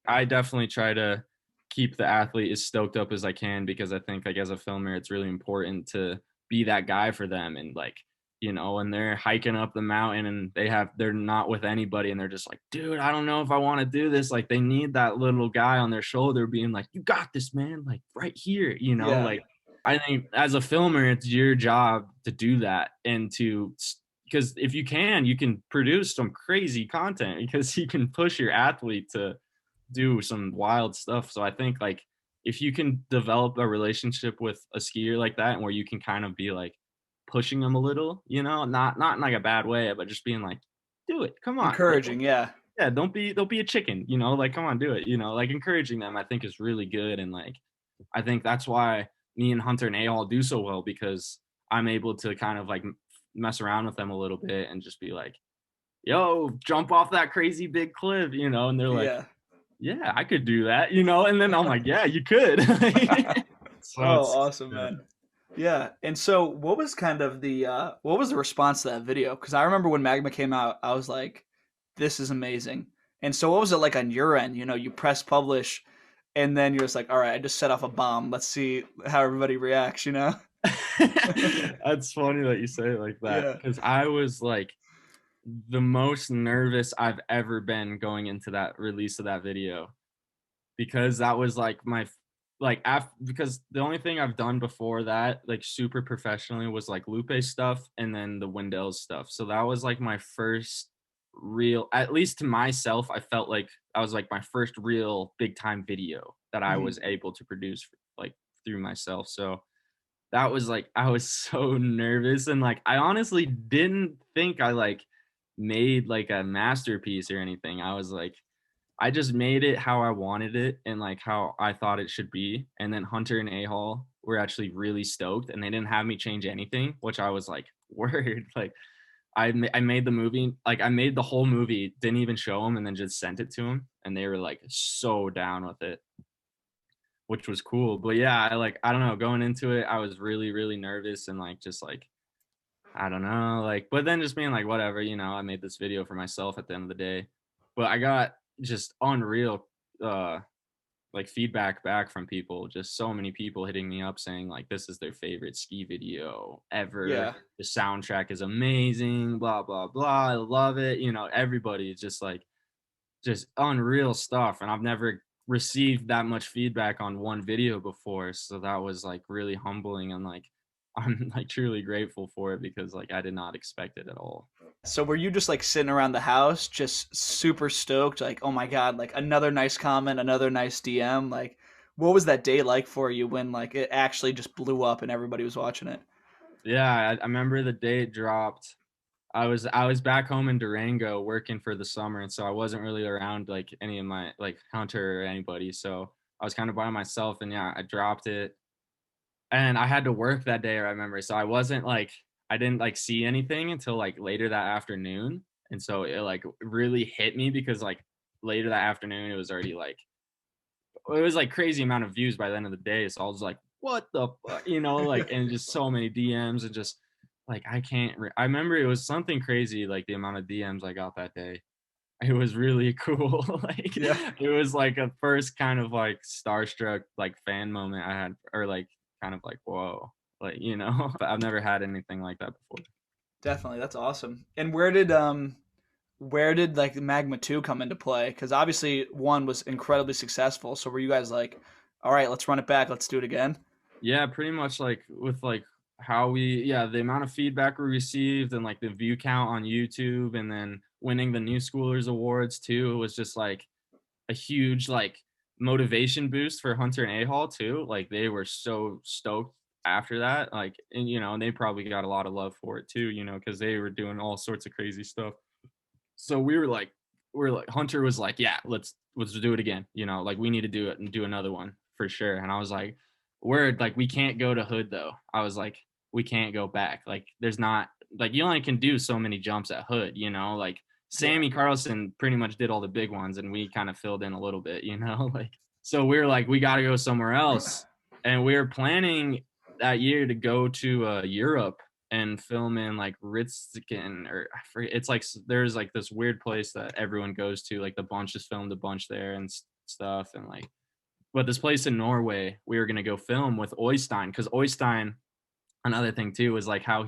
I definitely try to keep the athlete as stoked up as I can because I think like as a filmer, it's really important to be that guy for them. And like, you know, when they're hiking up the mountain and they're not with anybody and they're just like, dude, I don't know if I want to do this. Like they need that little guy on their shoulder being like, you got this, man, like right here, you know, Yeah. like I think as a filmer, it's your job to do that and to because if you can produce some crazy content because you can push your athlete to do some wild stuff. So I think like if you can develop a relationship with a skier like that and where you can kind of be like pushing them a little, you know, not in like a bad way, but just being like, do it. Come on. Like Encouraging, yeah. yeah, don't be a chicken, you know, like come on, do it. You know, like encouraging them I think is really good. And like I think that's why me and Hunter and A-Hall do so well because I'm able to kind of like mess around with them a little bit and just be like, yo, jump off that crazy big cliff, you know, and they're like, Yeah. yeah, I could do that, you know, and then I'm like, yeah, you could. So Oh, it's awesome, yeah. man. Yeah. And so what was kind of the what was the response to that video? Because I remember when Magma came out, I was like, this is amazing. And so what was it like on your end? You know, you press publish and then you're just like, all right, I just set off a bomb. Let's see how everybody reacts, you know? That's funny that you say it like that Yeah. because I was like the most nervous I've ever been going into that release of that video because that was like my because the only thing I've done before that like super professionally was like Lupe stuff and then the Wendell's stuff. So that was like my first real, at least to myself, I felt like I was like my first real big time video that I Mhm. was able to produce like through myself. So that was like I was so nervous and like I honestly didn't think I like made like a masterpiece or anything. I was like I just made it how I wanted it and like how I thought it should be. And then Hunter and A-Hall were actually really stoked and they didn't have me change anything, which I was like, word. Like I made the movie, like I made the whole movie, didn't even show them and then just sent it to them. And they were like so down with it, which was cool. But yeah, I don't know, going into it, I was really, really nervous and like just like I don't know, like, but then just being like, whatever, you know, I made this video for myself at the end of the day. But I got just unreal uh like feedback back from people, just so many people hitting me up saying like this is their favorite ski video ever. Yeah. The soundtrack is amazing, blah blah blah. I love it. You know, everybody is just like just unreal stuff. And I've never received that much feedback on one video before. So that was like really humbling and like I'm like truly grateful for it because like I did not expect it at all. So were you just like sitting around the house just super stoked like, "Oh my God, like another nice comment, another nice DM." Like what was that day like for you when like it actually just blew up and everybody was watching it? Yeah, I remember the day it dropped. I was back home in Durango working for the summer, and so I wasn't really around like any of my like Hunter or anybody. So I was kind of by myself, and yeah, I dropped it, and I had to work that day. I remember, so I wasn't like I didn't like see anything until like later that afternoon, and so it like really hit me because like later that afternoon it was already like it was like crazy amount of views by the end of the day. So I was like, what the fuck? You know, like, and just so many DMs and just like, I can't, I remember it was something crazy, like the amount of DMs I got that day. It was really cool. Like, Yeah. it was like a first kind of like starstruck, like fan moment I had, or like kind of like, whoa, like, you know, but I've never had anything like that before. Definitely. That's awesome. And where did where did like the Magma 2 come into play? Because obviously one was incredibly successful. So were you guys like, all right, let's run it back, let's do it again? Yeah, pretty much like with like how we yeah, the amount of feedback we received and like the view count on YouTube and then winning the New Schoolers Awards too was just like a huge like motivation boost for Hunter and A-Hall too. Like they were so stoked after that. Like and and they probably got a lot of love for it too, because they were doing all sorts of crazy stuff. So we were like Hunter was like, yeah, let's do it again. Like we need to do it and do another one for sure. And I was like, word, like we can't go to Hood though. I was like, we can't go back. Like there's not like you only can do so many jumps at Hood, like Sammy Carlson pretty much did all the big ones and we kind of filled in a little bit, like so we were like, we gotta go somewhere else. And we were planning that year to go to Europe and film in like Ritzken or I forget, it's like there's like this weird place that everyone goes to, like the bunch has filmed a bunch there and stuff and like but this place in Norway we were gonna go film with Oystein because Oystein, another thing too, was like how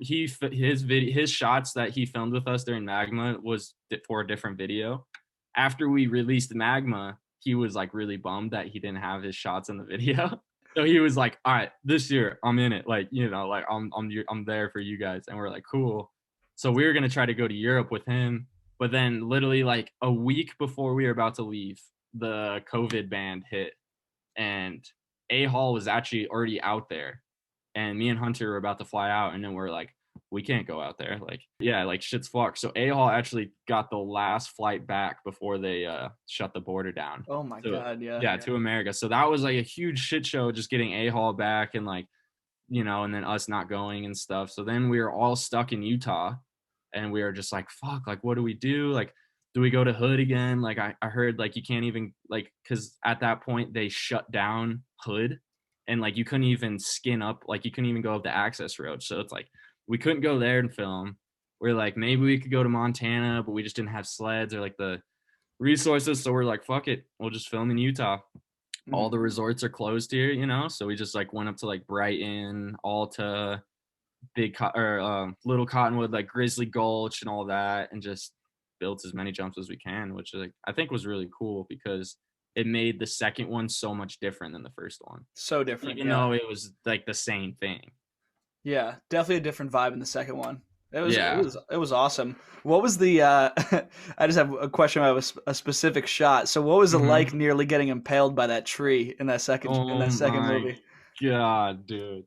his shots that he filmed with us during Magma was for a different video. After we released Magma, he was like really bummed that he didn't have his shots in the video. So he was like, "All right, this year I'm in it. Like, like I'm there for you guys." And we're like, "Cool." So we were gonna try to go to Europe with him, but then literally like a week before we were about to leave, the COVID ban hit, and A-Hall was actually already out there, and me and Hunter were about to fly out, and then we're like, we can't go out there. Like, yeah, like shit's fucked. So A-Hall actually got the last flight back before they shut the border down. Oh my So God, yeah. yeah, to America. So that was like a huge shit show just getting A-Hall back and like, and then us not going and stuff. So then we were all stuck in Utah and we were just like, fuck, like what do we do? Like, do we go to Hood again? Like I heard like you can't even like because at that point they shut down Hood and like you couldn't even skin up, like you couldn't even go up the access road. So it's like we couldn't go there and film. We're like, maybe we could go to Montana, but we just didn't have sleds or like the resources. So we're like, fuck it, we'll just film in Utah. All the resorts are closed here, so we just like went up to like Brighton, Alta, Little Cottonwood, like Grizzly Gulch and all that, and just built as many jumps as we can, which like I think was really cool because it made the second one so much different than the first one. So different, Even yeah. though it was like the same thing. Yeah, definitely a different vibe in the second one. Yeah. It was awesome. What was the I just have a question about a specific shot. So what was it like nearly getting impaled by that tree in that second Oh my movie? God, dude.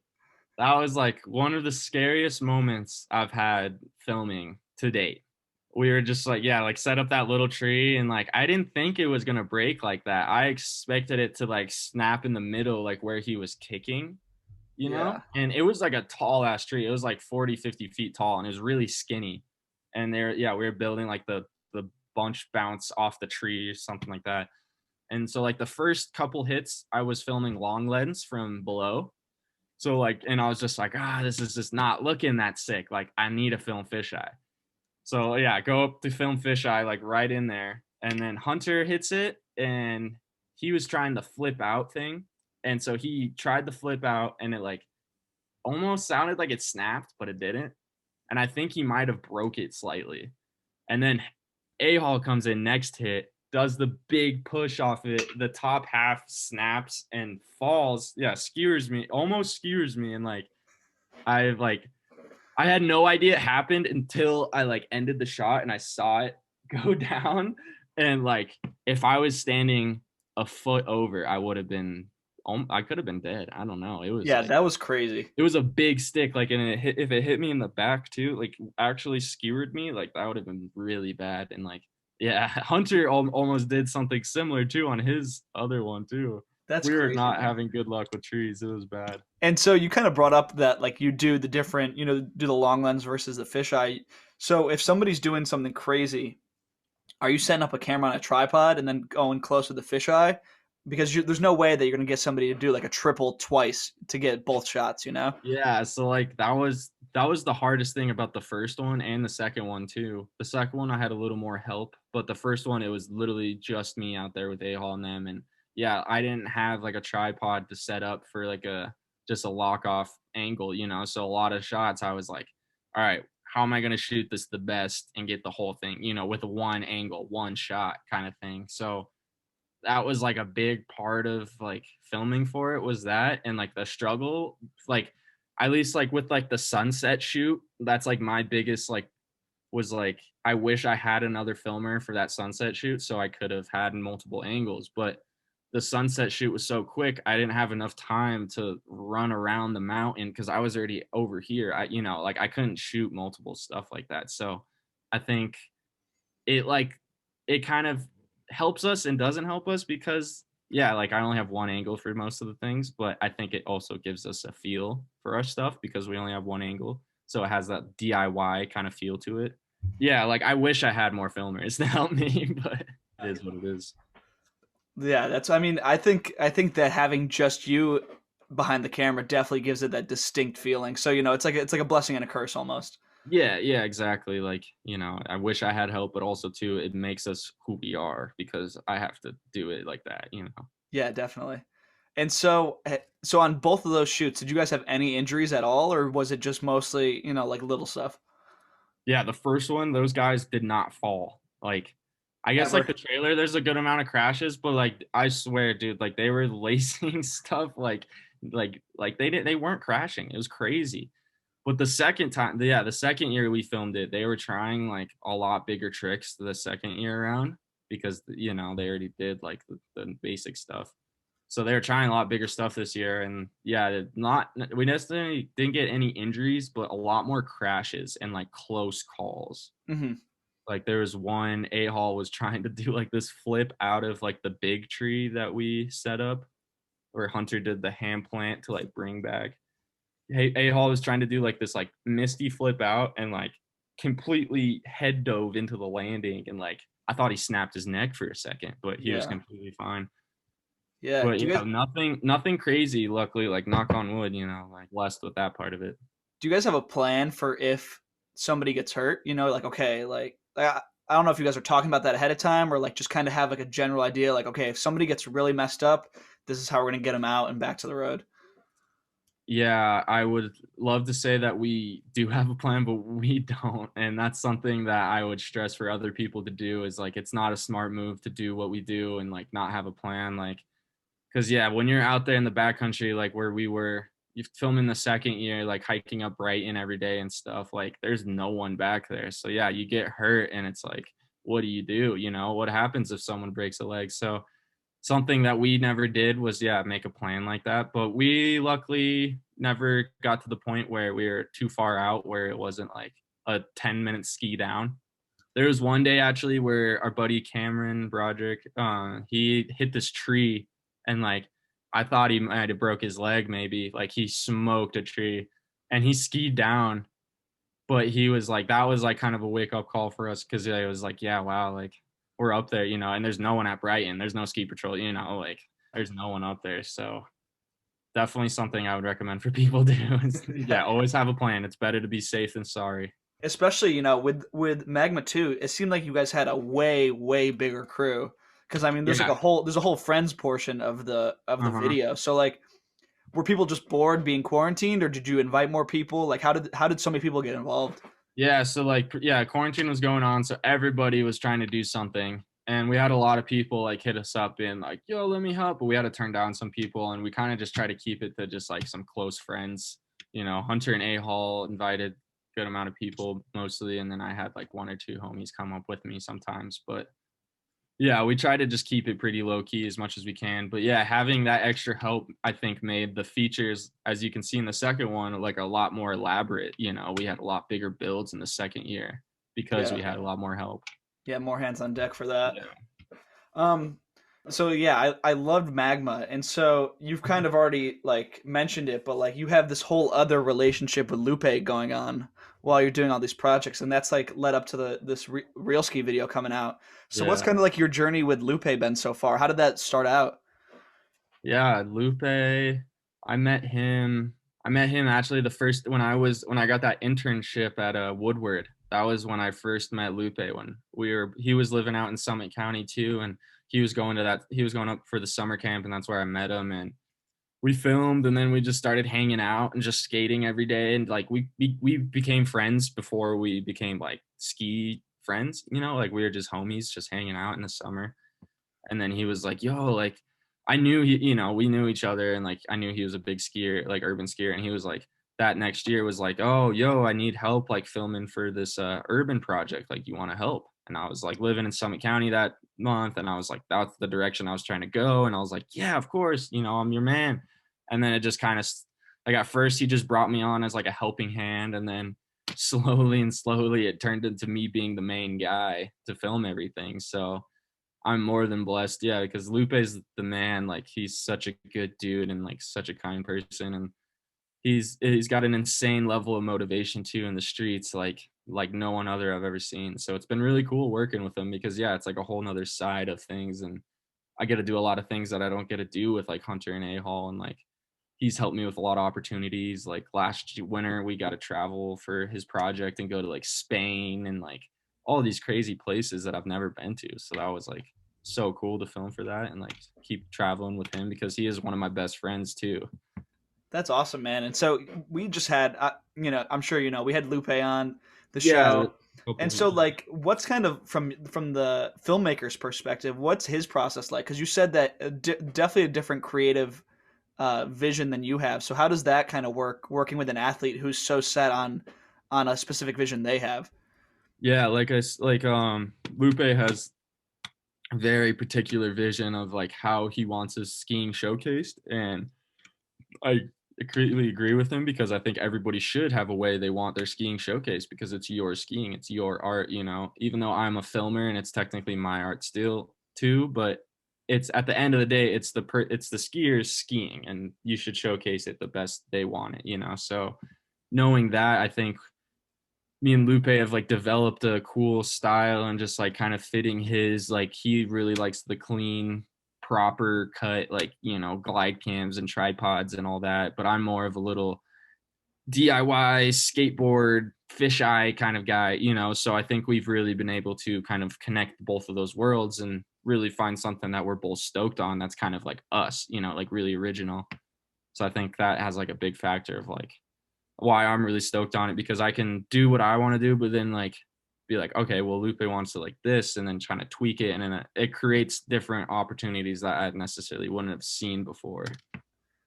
That was like one of the scariest moments I've had filming to date. We were just like, yeah, like set up that little tree and like I didn't think it was gonna break like that. I expected it to like snap in the middle, like where he was kicking, Yeah. and it was like a tall ass tree. It was like 40, 50 feet tall and it was really skinny. And there, yeah, we were building like the bunch bounce off the tree or something like that. And so like the first couple hits, I was filming long lens from below. So like, and I was just like, this is just not looking that sick. Like I need to film fisheye. So yeah, go up to film fisheye, like right in there. And then Hunter hits it and he was trying the flip out thing. And so he tried the flip out and it like almost sounded like it snapped, but it didn't. And I think he might have broke it slightly. And then A-Hall comes in next hit, does the big push off it. The top half snaps and falls. Yeah, almost skewers me. And like, I had no idea it happened until I like ended the shot and I saw it go down. And like, if I was standing a foot over, I would have been, I could have been dead. I don't know. It was Yeah, like, that was crazy. it was a big stick. Like, and if it hit me in the back too, like actually skewered me, like that would have been really bad. And like, yeah, Hunter almost did something similar too on his other one too. That's We were crazy, not man. having good luck with trees. It was bad. And so you kind of brought up that like you do the different, do the long lens versus the fisheye. So if somebody's doing something crazy, are you setting up a camera on a tripod and then going close with the fisheye? Because there's no way that you're going to get somebody to do like a triple twice to get both shots. Yeah, so like that was the hardest thing about the first one and the second one too. The second one I had a little more help, but the first one it was literally just me out there with A-Hall and them. And yeah, I didn't have like a tripod to set up for like just a lock off angle, So a lot of shots I was like, all right, how am I going to shoot this the best and get the whole thing, with one angle, one shot kind of thing. So that was like a big part of like filming for it, was that, and like the struggle, like at least like with like the sunset shoot, that's like my biggest like was like, I wish I had another filmer for that sunset shoot so I could have had multiple angles. But the sunset shoot was so quick, I didn't have enough time to run around the mountain because I was already over here. Like I couldn't shoot multiple stuff like that. So I think it like it kind of helps us and doesn't help us because yeah, like I only have one angle for most of the things, but I think it also gives us a feel for our stuff because we only have one angle. So it has that DIY kind of feel to it. Yeah, like I wish I had more filmers to help me, but it is what it is. Yeah, that's. I mean, I think that having just you behind the camera definitely gives it that distinct feeling. So it's like a blessing and a curse almost. Yeah, yeah, exactly. Like, I wish I had help, but also too, it makes us who we are because I have to do it like that. Yeah, definitely. And so on both of those shoots, did you guys have any injuries at all, or was it just mostly like little stuff? Yeah, the first one, those guys did not fall. Like, I guess like Ever? the trailer, there's a good amount of crashes, but like I swear, dude, like they were lacing stuff like they weren't crashing. It was crazy. But the second time, yeah, the second year we filmed it, they were trying like a lot bigger tricks the second year around because they already did like the basic stuff. So they were trying a lot bigger stuff this year, and yeah, not we necessarily didn't get any injuries, but a lot more crashes and like close calls. Hmm. Like there was one A Hall was trying to do like this flip out of like the big tree that we set up, where Hunter did the hand plant to like bring back. A Hall was trying to do like this like misty flip out and like completely head dove into the landing, and like I thought he snapped his neck for a second, but he was Yeah. completely fine. Yeah. But Do you guys nothing crazy. Luckily, like knock on wood, like blessed with that part of it. do you guys have a plan for if somebody gets hurt? Like okay, I don't know if you guys are talking about that ahead of time or like just kind of have like a general idea, like okay, if somebody gets really messed up, this is how we're gonna get them out and back to the road. Yeah, I would love to say that we do have a plan, but we don't. And that's something that I would stress for other people to do is like it's not a smart move to do what we do and like not have a plan. Like, because yeah, when you're out there in the backcountry, like where we were, you film in the second year, like hiking up Brighton every day and stuff, like there's no one back there. So yeah, you get hurt and it's like, what do you do? What happens if someone breaks a leg? So something that we never did was yeah, make a plan like that. But we luckily never got to the point where we were too far out where it wasn't like a 10-minute ski down. There was one day actually where our buddy Cameron Broderick, he hit this tree and like I thought he might have broke his leg maybe. Like he smoked a tree and he skied down. But he was like, that was like kind of a wake up call for us because it was like, yeah, wow, like we're up there, and there's no one at Brighton. There's no ski patrol, like there's no one up there. So definitely something I would recommend for people to do. Yeah. Yeah, always have a plan. It's better to be safe than sorry. Especially with Magma 2, it seemed like you guys had a way bigger crew because I mean Yeah. there's a whole friends portion of the Uh-huh. video. So like were people just bored being quarantined, or did you invite more people? Like how did so many people get involved? Yeah, so like yeah, quarantine was going on, so everybody was trying to do something. And we had a lot of people like hit us up and like, yo, let me help. But we had to turn down some people and we kind of just try to keep it to just like some close friends. Hunter and A Hall invited good amount of people mostly, and then I had like one or two homies come up with me sometimes. But yeah, we try to just keep it pretty low key as much as we can. But yeah, having that extra help, I think, made the features, as you can see in the second one, like a lot more elaborate. We had a lot bigger builds in the second year because Yeah. we had a lot more help. Yeah, more hands on deck for that. Yeah. Um, so yeah, I loved Magma, and so you've kind of already like mentioned it, but like you have this whole other relationship with Lupe going on while you're doing all these projects, and that's like led up to this real ski video coming out. So what's Yeah. kind of like your journey with Lupe been so far? How did that start out? Yeah. Lupe, I met him actually the first when I got that internship at Woodward. That was when I first met Lupe when he was living out in Summit County too, and he was going up for the summer camp, and that's where I met him. And we filmed, and then we just started hanging out and just skating every day, and like we became friends before we became like ski friends, you know, like we were just homies just hanging out in the summer. And then he was like, yo, like I knew he, you know, we knew each other, and like I knew he was a big skier, like urban skier, and he was like that next year was like, oh, yo, I need help like filming for this urban project, like you want to help? And I was like living in Summit County that month, and I was like, that's the direction I was trying to go, and I was like, yeah, of course, you know, I'm your man. And then it just kind of like at first he just brought me on as like a helping hand, and then slowly and slowly it turned into me being the main guy to film everything. So I'm more than blessed, yeah, because Lupe's the man. Like he's such a good dude and like such a kind person, and he's got an insane level of motivation too in the streets, like no one other I've ever seen. So it's been really cool working with him because yeah, it's like a whole nother side of things, and I get to do a lot of things that I don't get to do with like Hunter and A-Hall, and like he's helped me with a lot of opportunities. Like last winter, we got to travel for his project and go to like Spain and like all these crazy places that I've never been to. So that was like so cool to film for that and like keep traveling with him because he is one of my best friends too. That's awesome, man. And so we just had, I'm sure you know, we had Lupe on the Yeah, show, a couple and of so them. like, what's kind of from the filmmaker's perspective, what's his process like? Because you said that definitely a different creative vision than you have. So how does that kind of work working with an athlete who's so set on a specific vision they have? Yeah, like Lupe has a very particular vision of like how he wants his skiing showcased, and I completely agree with him because I think everybody should have a way they want their skiing showcased because it's your skiing, it's your art, you know. Even though I'm a filmer and it's technically my art still too, but it's at the end of the day, it's the skiers skiing, and you should showcase it the best they want it, you know. So knowing that, I think me and Lupe have like developed a cool style and just like kind of fitting his like he really likes the clean proper cut like you know glide cams and tripods and all that, but I'm more of a little DIY skateboard fisheye kind of guy, you know. So I think we've really been able to kind of connect both of those worlds and really find something that we're both stoked on that's kind of like us, you know, like really original. So I think that has like a big factor of like why I'm really stoked on it because I can do what I want to do, but then like be like, okay, well, Lupe wants to like this, and then trying to tweak it, and then it creates different opportunities that I necessarily wouldn't have seen before.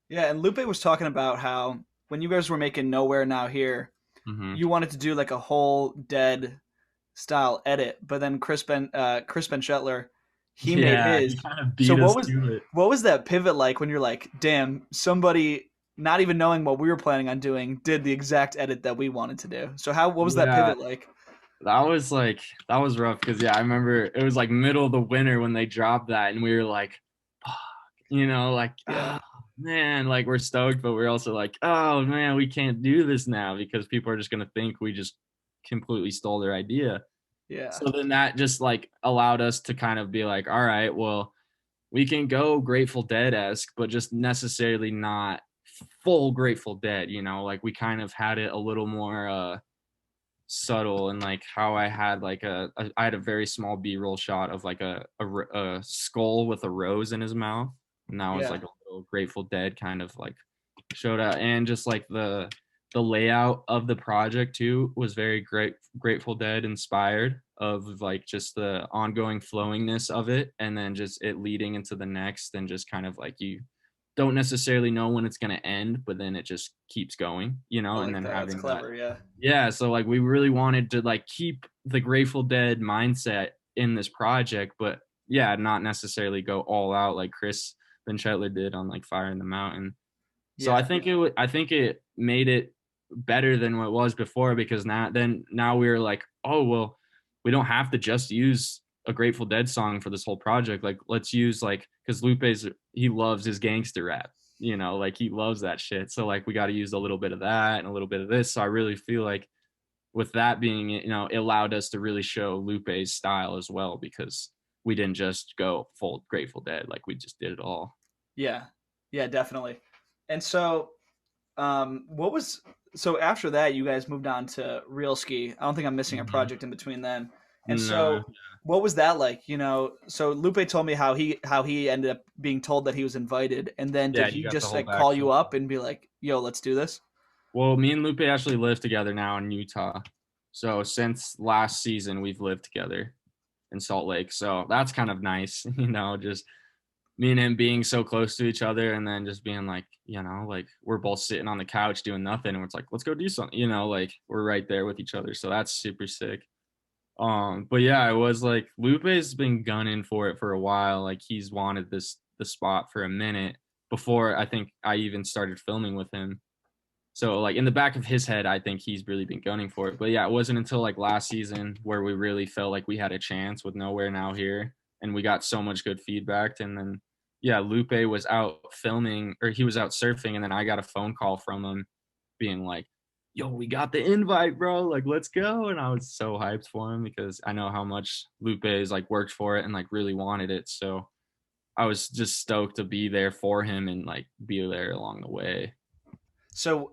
Yeah, and Lupe was talking about how when you guys were making Nowhere Now Here, Mm-hmm. you wanted to do like a whole dead style edit, but then Chris Ben Shetler, he made Yeah, he his. kind of So beat us to it. what was that pivot like when you're like, damn, somebody not even knowing what we were planning on doing did the exact edit that we wanted to do. So how what was that Yeah, pivot like? that was like that was rough because yeah, I remember it was like middle of the winter when they dropped that, and we were like, "Fuck," you know, like Yeah, man, like we're stoked, but we're also like, oh man, we can't do this now because people are just gonna think we just completely stole their idea. yeah, So then that just like allowed us to kind of be like, all right, well, we can go Grateful Dead esque, but just necessarily not full Grateful Dead, you know, like we kind of had it a little more subtle and like how I had like I had a very small B-roll shot of like a skull with a rose in his mouth, and that was yeah. like a little Grateful Dead kind of like showed out, and just like the layout of the project too was very Grateful Dead inspired of like just the ongoing flowingness of it, and then just it leading into the next, and just kind of like you don't necessarily know when it's going to end, but then it just keeps going, you I know, and like then that. That's having that clever. Yeah, yeah, so like we really wanted to like keep the Grateful Dead mindset in this project, but yeah, not necessarily go all out like Chris Benchetler did on like Fire in the Mountain. So I yeah, think I think it made it better than what it was before because now we were like, oh well, we don't have to just use a Grateful Dead song for this whole project. Like let's use like because Lupe's he loves his gangster rap, you know, like he loves that shit. So like we got to use a little bit of that and a little bit of this. So I really feel like with that being, you know, it allowed us to really show Lupe's style as well because we didn't just go full Grateful Dead, like we just did it all. yeah, yeah, definitely. And so what was so after that? You guys moved on to Real Ski. I don't think I'm missing a Mhm. project in between then. And No. so, what was that like? So Lupe told me how he ended up being told that he was invited, and then did Yeah, you he got the just whole like call you backstory. up and be like, "Yo, let's do this"? Well, me and Lupe actually live together now in Utah. So since last season, we've lived together in Salt Lake. So that's kind of nice, just me and him being so close to each other and then just being like, like we're both sitting on the couch doing nothing and it's like, let's go do something, like we're right there with each other. So that's super sick. But yeah, I was like, Lupe's been gunning for it for a while. Like he's wanted the spot for a minute before I think I even started filming with him. So like in the back of his head, I think he's really been gunning for it. But yeah, it wasn't until like last season where we really felt like we had a chance with Nowhere Now Here, and we got so much good feedback. And then yeah, Lupe was out filming or he was out surfing, and then I got a phone call from him being like, "Yo, we got the invite, bro. Like, let's go." And I was so hyped for him because I know how much Lupe is like worked for it and like really wanted it. So I was just stoked to be there for him and like be there along the way. So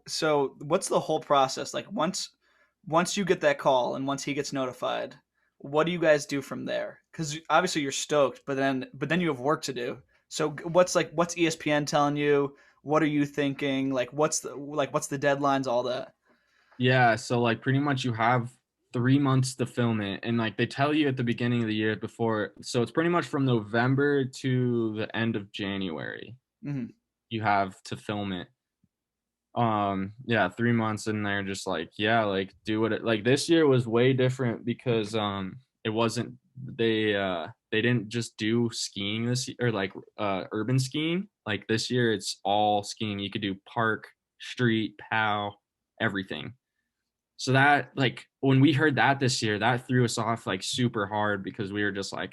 what's the whole process like? Once you get that call and once he gets notified, what do you guys do from there? Because obviously you're stoked, but then you have work to do. So what's ESPN telling you? What are you thinking? What's the deadlines? All that. Yeah, so like pretty much you have 3 months to film it, and like they tell you at the beginning of the year before, so it's pretty much from November to the end of January Hmm. you have to film it. Yeah, 3 months in there, just like yeah, like do what it like this year was way different because it wasn't they didn't just do skiing this year or like urban skiing. Like this year it's all skiing. You could do park, street, POW, everything. So that like when we heard that this year, that threw us off like super hard because we were just like,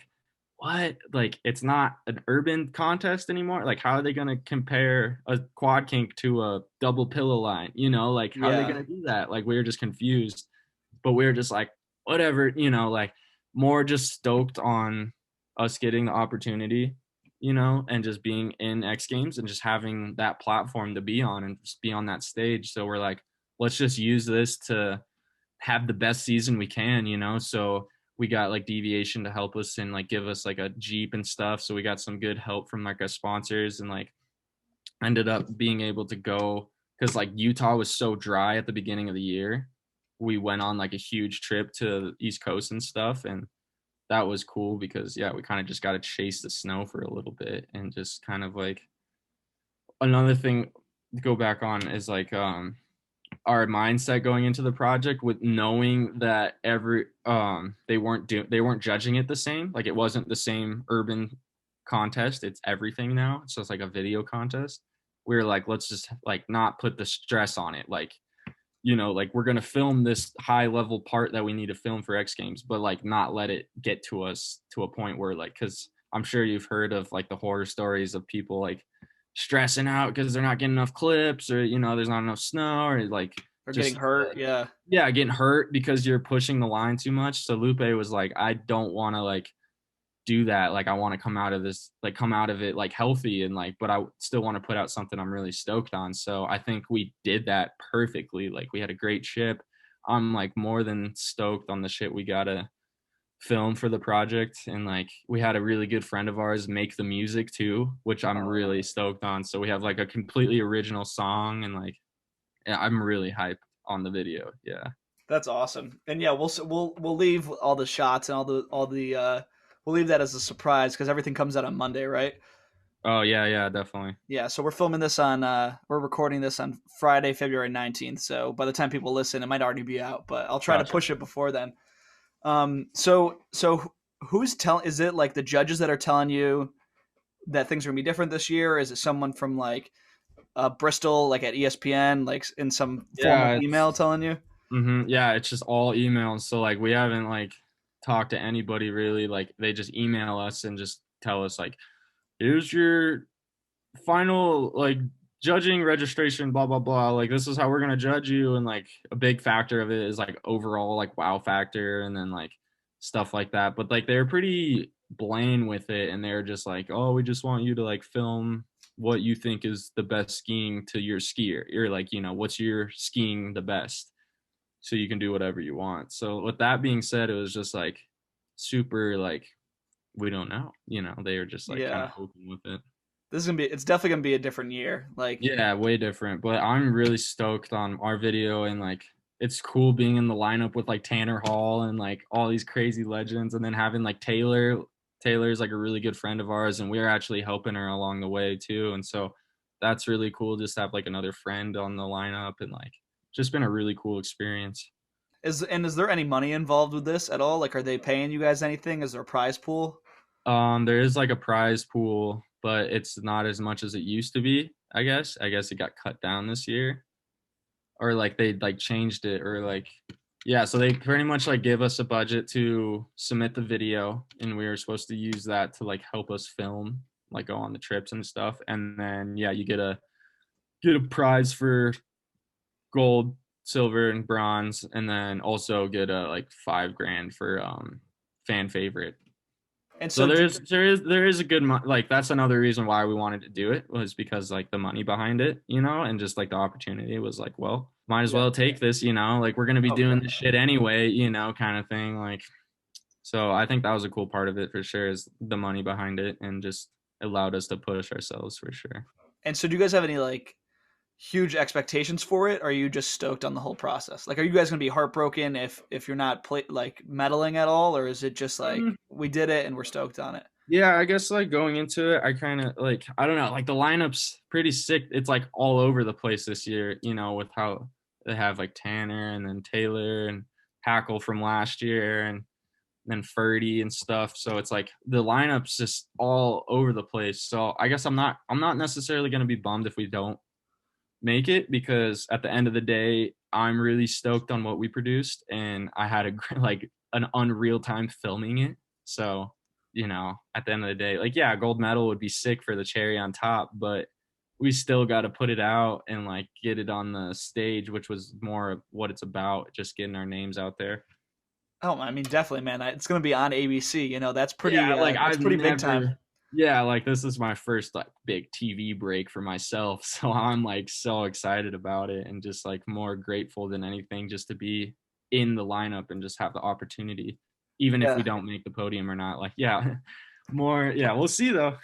what? Like it's not an urban contest anymore. Like how are they gonna compare a quad kink to a double pillow line? Like how are they Yeah. gonna do that? Like we were just confused, but we were just like, whatever, like more just stoked on us getting the opportunity, and just being in X Games and just having that platform to be on and just be on that stage. So we're like, let's just use this to have the best season we can, So we got like Deviation to help us and like give us like a Jeep and stuff. So we got some good help from like our sponsors and like ended up being able to go because like Utah was so dry at the beginning of the year. We went on like a huge trip to the East Coast and stuff. And that was cool because yeah, we kind of just got to chase the snow for a little bit and just kind of like another thing to go back on is like our mindset going into the project with knowing that they weren't judging it the same. Like it wasn't the same urban contest. It's everything now. So it's like a video contest. We were like, let's just like not put the stress on it. Like, like we're gonna film this high level part that we need to film for X Games, but like not let it get to us to a point where like because I'm sure you've heard of like the horror stories of people like stressing out because they're not getting enough clips or there's not enough snow or like Or getting just hurt. Yeah. yeah getting hurt because you're pushing the line too much. So Lupe was like, I don't want to like do that. Like I want to come out of it like healthy and like, but I still want to put out something I'm really stoked on. So I think we did that perfectly. Like we had a great ship. I'm like more than stoked on the shit we gotta film for the project. And like we had a really good friend of ours make the music too, which I'm really stoked on. So we have like a completely original song and like yeah, I'm really hyped on the video. Yeah. That's awesome. And yeah, we'll leave all the shots and we'll leave that as a surprise because everything comes out on Monday, right? Oh yeah, yeah, definitely. Yeah, so we're recording this on Friday, February 19th. So by the time people listen, it might already be out, but I'll try to Gotcha. push it before then. So who's telling? Is it like the judges that are telling you that things are gonna be different this year? Or is it someone from like Bristol, like at ESPN, like in some formal Yeah, email telling you? yeah, it's just all emails. So like we haven't like talked to anybody really. Like they just email us and just tell us like, here's your final like judging registration, blah blah blah. Like this is how we're gonna judge you. And like a big factor of it is like overall like wow factor and then like stuff like that. But like they're pretty bland with it and they're just like, oh, we just want you to like film what you think is the best skiing to your skier. You're like, what's your skiing the best? So you can do whatever you want. So with that being said, it was just like super like we don't know. They are just like kind of Yeah. open with it. It's definitely gonna be a different year. Like, Yeah, way different. But I'm really stoked on our video and like it's cool being in the lineup with like Tanner Hall and like all these crazy legends and then having like Taylor. Taylor's like a really good friend of ours and we're actually helping her along the way too. And so that's really cool just to have like another friend on the lineup and like just been a really cool experience. is there any money involved with this at all? Like, are they paying you guys anything? Is there a prize pool? There is like a prize pool, but it's not as much as it used to be, I guess. I guess it got cut down this year. Or like they like changed it or like yeah, so they pretty much like give us a budget to submit the video and we were supposed to use that to like help us film, like go on the trips and stuff. And then yeah, you get a prize for gold, silver, and bronze, and then also get a like 5 grand for fan favorite. And So so, there is a good like that's another reason why we wanted to do it was because like the money behind it, and just like the opportunity was like, well, might as yeah. well take this, like we're gonna be Oh, doing this definitely. shit anyway, kind of thing. Like, so I think that was a cool part of it for sure is the money behind it and just allowed us to push ourselves for sure. And so, do you guys have any like huge expectations for it? Or are you just stoked on the whole process? Like, are you guys gonna be heartbroken if you're not like meddling at all, or is it just like we did it and we're stoked on it? Yeah, I guess like going into it, I kind of like I don't know, like the lineup's pretty sick. It's like all over the place this year, with how they have like Tanner and then Taylor and Hackle from last year and then Ferdy and stuff. So it's like the lineup's just all over the place. So I guess I'm not necessarily gonna be bummed if we don't make it because at the end of the day, I'm really stoked on what we produced and I had like an unreal time filming it. So, at the end of the day, like yeah, gold medal would be sick for the cherry on top, but we still got to put it out and like get it on the stage, which was more what it's about, just getting our names out there. Oh, I mean, definitely, man. It's gonna be on ABC. Yeah, like That's I've pretty big time. never yeah, like this is my first like big TV break for myself. So I'm like so excited about it and just like more grateful than anything just to be in the lineup and just have the opportunity. Even if we Yeah. don't make the podium or not. Like, yeah, more yeah, we'll see though.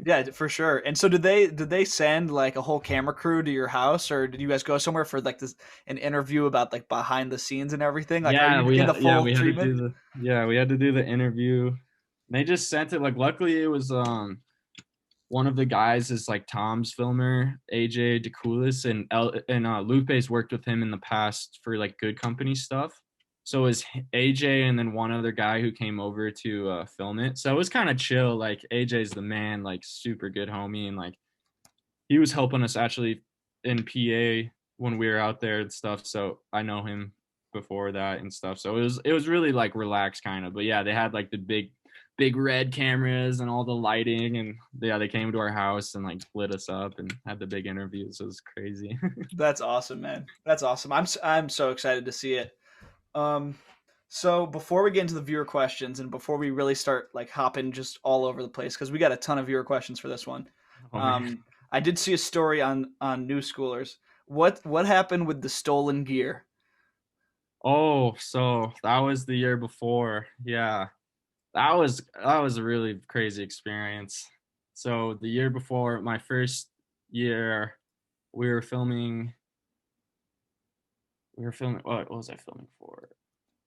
Yeah, for sure. And so did they send like a whole camera crew to your house, or did you guys go somewhere for like this an interview about like behind the scenes and everything? Like, are Yeah, you getting the yeah, full treatment? we had to do the interview. They just sent it like luckily it was one of the guys is like Tom's filmer, AJ DeCoulis, and Lupe's worked with him in the past for like Good Company stuff. So it was AJ and then one other guy who came over to film it. So it was kind of chill. Like AJ's the man, like super good homie, and like he was helping us actually in PA when we were out there and stuff. So I know him before that and stuff. So it was really like relaxed kind of. But yeah, they had like the big red cameras and all the lighting and yeah, they came to our house and like lit us up and had the big interviews. It was crazy. That's awesome, man. That's awesome. I'm so excited to see it. Um, so before we get into the viewer questions and before we really start like hopping just all over the place, because we got a ton of viewer questions for this one. Oh man. I did see a story on New Schoolers. What happened with the stolen gear? Oh, so that was the year before. Yeah. That was a really crazy experience. So the year before my first year, we were filming what was I filming for?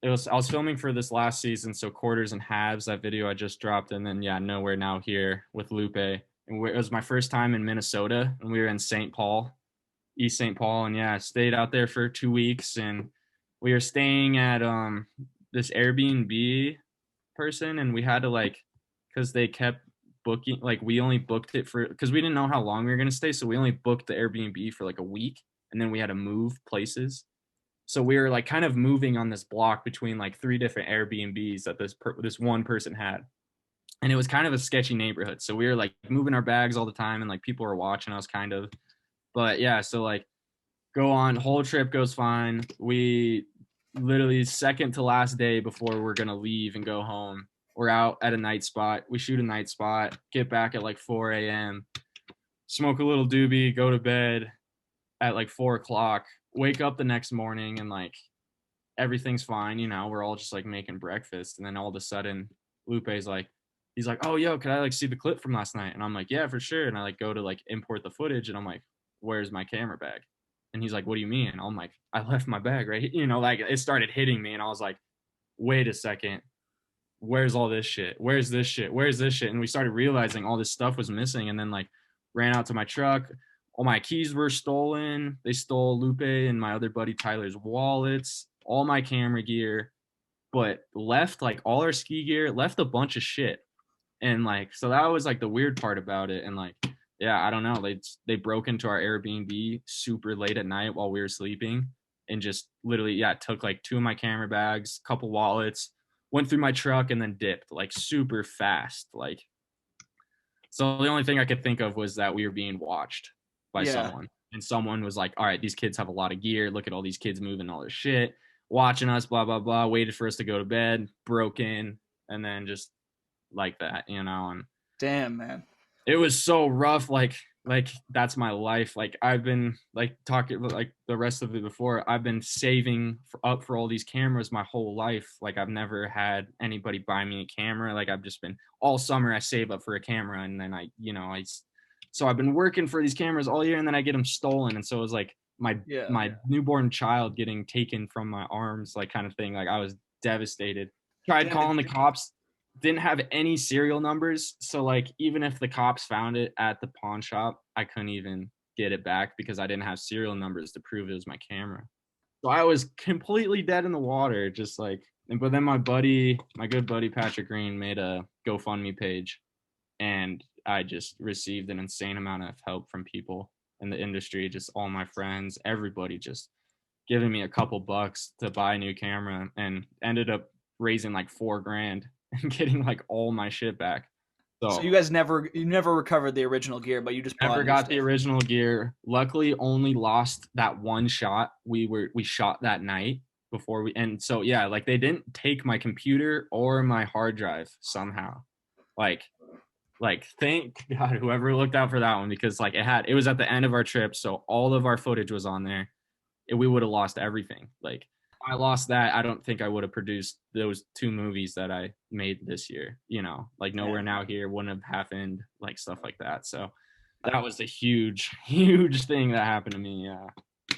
I was filming for this last season, so quarters and halves, that video I just dropped, and then yeah, nowhere now here with Lupe. And it was my first time in Minnesota, and we were in St. Paul, East St. Paul, and yeah, I stayed out there for 2 weeks, and we were staying at this Airbnb person, and we had to like, because they kept booking, like we only booked it for because we didn't know how long we were gonna stay, so we only booked the Airbnb for like a week, and then we had to move places. So we were like kind of moving on this block between like 3 different Airbnbs that this one person had, and it was kind of a sketchy neighborhood. So we were like moving our bags all the time, and like people were watching us kind of. But yeah, so like go on, whole trip goes fine. We literally second to last day before we're gonna leave and go home. We're out at a night spot. We shoot a night spot, get back at like 4 a.m., smoke a little doobie, go to bed at like 4 o'clock, wake up the next morning and like everything's fine, we're all just like making breakfast. And then all of a sudden Lupe's like, he's like, oh, yo, can I like see the clip from last night? And I'm like, yeah, for sure. And I like go to like import the footage, and I'm like, where's my camera bag? And he's like, what do you mean? And I'm like, I left my bag right here. Like it started hitting me, and I was like, wait a second, where's all this shit? Where's this shit? Where's this shit? And we started realizing all this stuff was missing. And then like ran out to my truck. All my keys were stolen. They stole Lupe and my other buddy Tyler's wallets, all my camera gear, but left like all our ski gear, left a bunch of shit. And like, so that was like the weird part about it. And like, yeah, I don't know. They broke into our Airbnb super late at night while we were sleeping, and just literally, yeah, took like 2 of my camera bags, couple wallets, went through my truck, and then dipped like super fast. Like, so the only thing I could think of was that we were being watched by someone, and someone was like, all right, these kids have a lot of gear. Look at all these kids moving all this shit, watching us, blah, blah, blah, waited for us to go to bed, broke in, and then just like that, and damn, man, it was so rough. Like that's my life. Like I've been like talking like the rest of it before, I've been saving up for all these cameras my whole life. Like I've never had anybody buy me a camera. Like I've just been all summer I save up for a camera, and then so I've been working for these cameras all year, and then I get them stolen. And so it was like my newborn child getting taken from my arms, like kind of thing. Like I was devastated. Tried calling the cops, didn't have any serial numbers. So like even if the cops found it at the pawn shop, I couldn't even get it back because I didn't have serial numbers to prove it was my camera. So I was completely dead in the water, just like, but then my good buddy Patrick Green made a GoFundMe page, and I just received an insane amount of help from people in the industry, just all my friends, everybody just giving me a couple bucks to buy a new camera, and ended up raising like $4,000 and getting like all my shit back. So you guys never recovered the original gear, but you just never got the original gear. Luckily, only lost that one shot we shot that night before and so yeah, like they didn't take my computer or my hard drive somehow. Like thank God whoever looked out for that one, because like it was at the end of our trip, so all of our footage was on there. We would have lost everything. Like I lost that, I don't think I would have produced those 2 movies that I made this year, like Nowhere Now Here wouldn't have happened, like stuff like that. So that was a huge thing that happened to me. Yeah.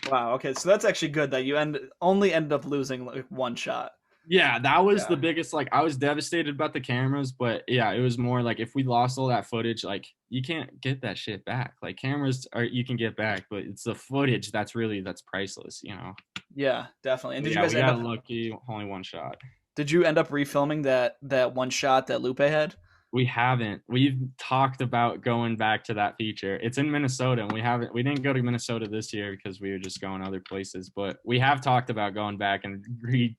Wow. Okay. So that's actually good that you only ended up losing like one shot. Yeah, that was the biggest, like I was devastated about the cameras, but yeah, it was more like if we lost all that footage, like you can't get that shit back. Like cameras you can get back, but it's the footage that's priceless, Yeah, definitely. And did you guys end up lucky, only one shot. Did you end up refilming that one shot that Lupe had? We haven't. We've talked about going back to that feature. It's in Minnesota, and we didn't go to Minnesota this year because we were just going other places, but we have talked about going back and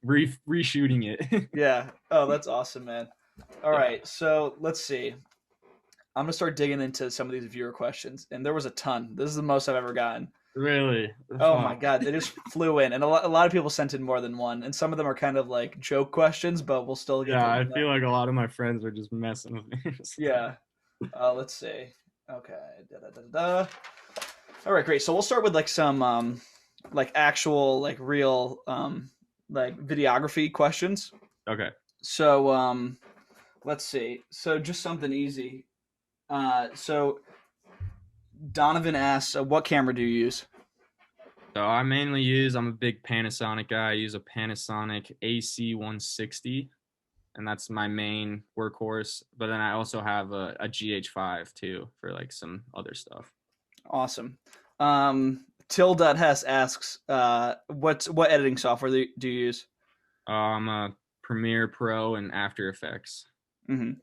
reshooting it. Yeah. Oh, that's awesome, man. All right. So let's see. I'm going to start digging into some of these viewer questions, and there was a ton. This is the most I've ever gotten. Really? Oh my God, they just flew in, and a lot of people sent in more than one, and some of them are kind of like joke questions, but we'll still get. Yeah, I feel like a lot of my friends are just messing with me. Yeah. Let's see. Okay. All right, great. So we'll start with like some like actual like real like videography questions. Okay. So let's see. So just something easy. So Donovan asks, what camera do you use? So I'm a big Panasonic guy. I use a Panasonic AC160, and that's my main workhorse. But then I also have a GH5 too for like some other stuff. Awesome. Till.Hess asks, what editing software do you use? I'm a Premiere Pro and After Effects. Mm-hmm.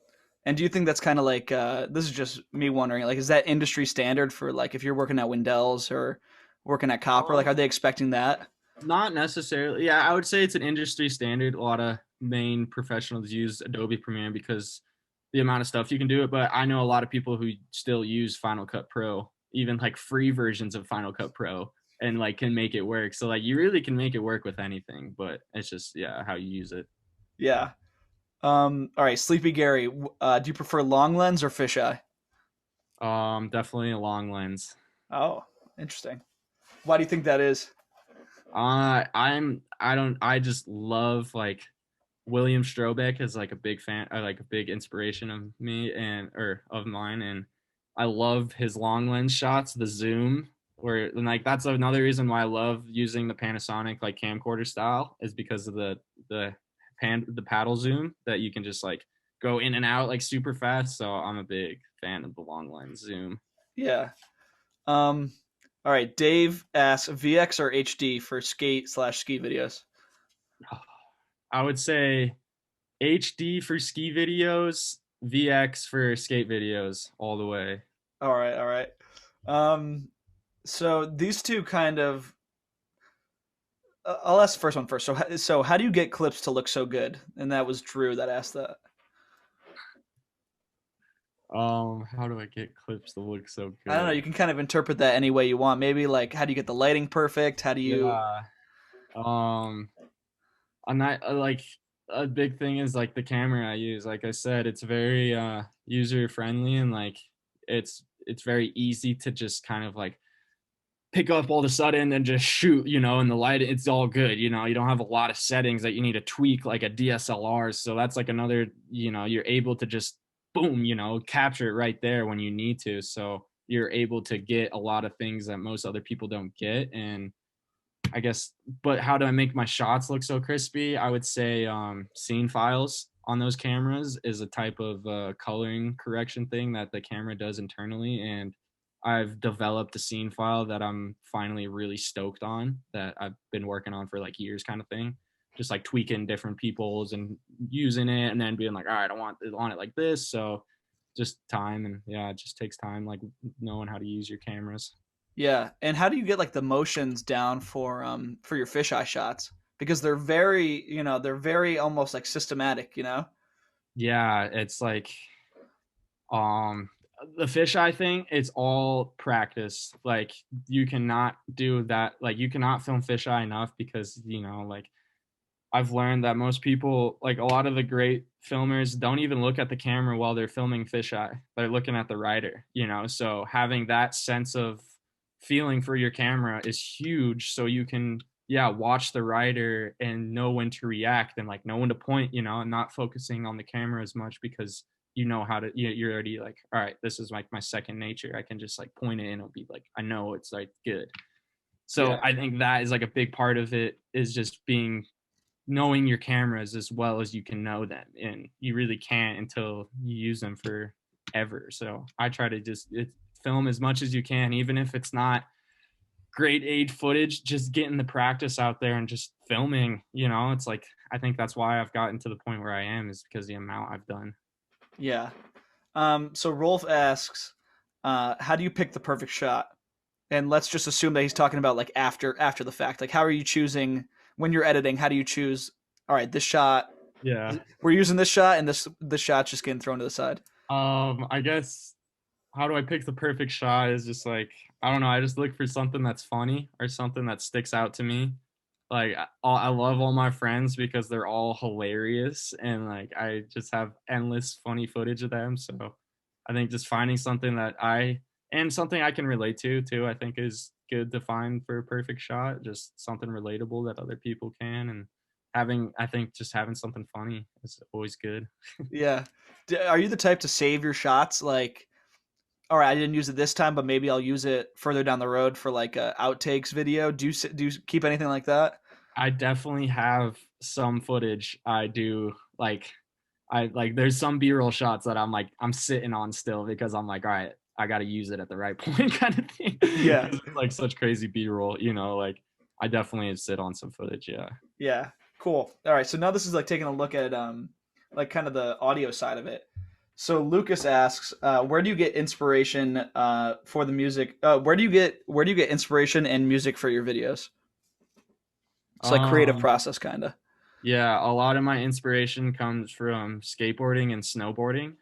And do you think that's kind of like, this is just me wondering, like, is that industry standard for like if you're working at Wendell's or working at Copper? Like, are they expecting that? Not necessarily. Yeah, I would say it's an industry standard. A lot of main professionals use Adobe Premiere because the amount of stuff you can do it. But I know a lot of people who still use Final Cut Pro, even like free versions of Final Cut Pro, and like can make it work. So like you really can make it work with anything, but it's just, yeah, how you use it. Yeah. All right, Sleepy Gary, do you prefer long lens or fisheye? Definitely a long lens. Oh, interesting. Why do you think that is? I just love like William Strobeck is like a big fan, like a big inspiration of me and or of mine, and I love his long lens shots, the zoom, where and like that's another reason why I love using the Panasonic like camcorder style is because of the the paddle zoom that you can just like go in and out like super fast. So I'm a big fan of the long lens zoom. Yeah. Um. All right. Dave asks VX or HD for skate/ski videos. I would say HD for ski videos, VX for skate videos, all the way. All right. All right. Um. So these two kind of. I'll ask the first one first. So how do you get clips to look so good? And that was Drew that asked that. How do I get clips to look so I don't know. good? You can kind of interpret that any way you want. Maybe like, how do you get the lighting perfect? How do you? Yeah. Um, I'm not like a big thing is like the camera I use. Like I said, it's very user friendly and like it's very easy to just kind of like pick up all of a sudden and just shoot, and the light, it's all good. You don't have a lot of settings that you need to tweak like a DSLR. So that's like another, you're able to just boom, capture it right there when you need to. So you're able to get a lot of things that most other people don't get. And I guess, but how do I make my shots look so crispy? I would say scene files on those cameras is a type of coloring correction thing that the camera does internally. And I've developed a scene file that I'm finally really stoked on that I've been working on for like years kind of thing. Just like tweaking different people's and using it and then being like, all right, I want it like this. So just time and yeah, it just takes time like knowing how to use your cameras. Yeah. And how do you get like the motions down for your fisheye shots? Because they're very, they're very almost like systematic. Yeah, it's like um the fisheye thing, it's all practice. Like you cannot do that, like you cannot film fisheye enough because like I've learned that most people, like a lot of the great filmers, don't even look at the camera while they're filming fisheye. They're looking at the writer. So having that sense of feeling for your camera is huge. So you can, yeah, watch the writer and know when to react and like know when to point, and not focusing on the camera as much because you know how to, you're already like, all right, this is like my second nature. I can just like point it and it'll be like, I know it's like good. So Yeah. I think that is like a big part of it is just being knowing your cameras as well as you can know them, and you really can't until you use them forever. So I try to just film as much as you can, even if it's not great age footage, just getting the practice out there and just filming. It's like I think that's why I've gotten to the point where I am is because the amount I've done. Yeah. So Rolf asks, how do you pick the perfect shot? And let's just assume that he's talking about like after the fact. Like, how are you choosing when you're editing? How do you choose? All right, this shot. Yeah. We're using this shot, and this shot's just getting thrown to the side. I guess how do I pick the perfect shot is just like I don't know. I just look for something that's funny or something that sticks out to me. Like I love all my friends because they're all hilarious and like I just have endless funny footage of them. So I think just finding something that something I can relate to too, I think is good to find for a perfect shot. Just something relatable that other people can, and I think just having something funny is always good. Yeah. Are you the type to save your shots? Like, all right, I didn't use it this time, but maybe I'll use it further down the road for like a outtakes video. Do you keep anything like that? I definitely have some footage. I do like there's some B-roll shots that I'm sitting on still because I'm like, all right, I got to use it at the right point kind of thing Yeah. because it's like such crazy B-roll, like I definitely sit on some footage. Yeah. Yeah. Cool. All right. So now this is like taking a look at like kind of the audio side of it. So Lucas asks, where do you get inspiration for the music? Where do you get inspiration and music for your videos? It's like creative Um, process kind of. yeah, a lot of my inspiration comes from skateboarding and snowboarding.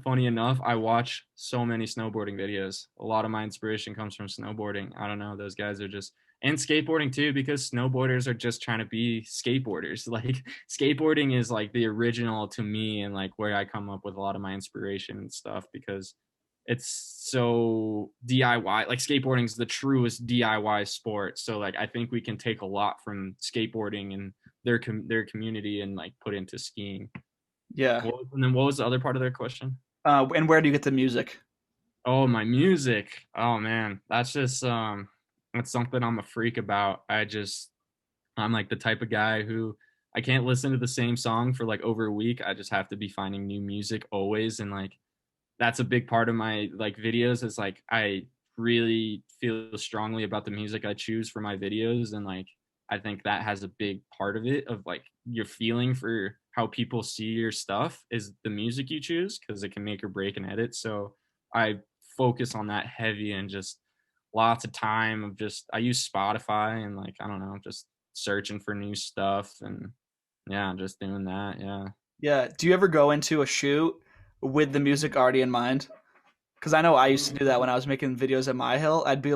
Funny enough, I watch so many snowboarding videos. A lot of my inspiration comes from snowboarding. I don't know, those guys are just and skateboarding too because snowboarders are just trying to be skateboarders. Like skateboarding is like the original to me and like where I come up with a lot of my inspiration and stuff because it's so DIY. Like skateboarding is the truest DIY sport. So like I think we can take a lot from skateboarding and their community and like put into skiing. Yeah. And then what was the other part of their question? And where do you get the music? Oh, my music. Oh man, that's just that's something I'm a freak about. I'm like the type of guy who I can't listen to the same song for like over a week. I just have to be finding new music always, and like that's a big part of my like videos is like I really feel strongly about the music I choose for my videos, and like I think that has a big part of it of like your feeling for how people see your stuff is the music you choose because it can make or break an edit. So I focus on that heavy and just lots of time of just I use Spotify and like I don't know, just searching for new stuff and yeah, just doing that. Yeah. Yeah. Do you ever go into a shoot with the music already in mind? Because I know I used to do that when I was making videos at my hill. I'd be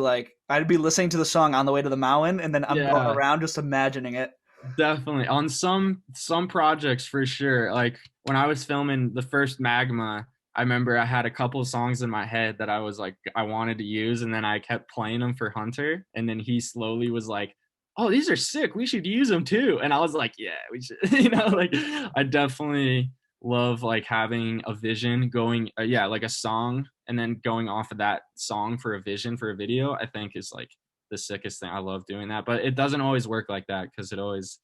listening to the song on the way to the mountain, and then I'm going Yeah, around just imagining it. definitely. On some projects for sure. Like when I was filming the first Magma, I remember I had a couple of songs in my head that I was like I wanted to use and then I kept playing them for Hunter and then he slowly was like, "Oh, these are sick. We should use them too." And I was like, "Yeah, we should." Like I definitely love like having a vision going yeah, like a song and then going off of that song for a vision for a video, I think is like the sickest thing. I love doing that, but it doesn't always work like that because it always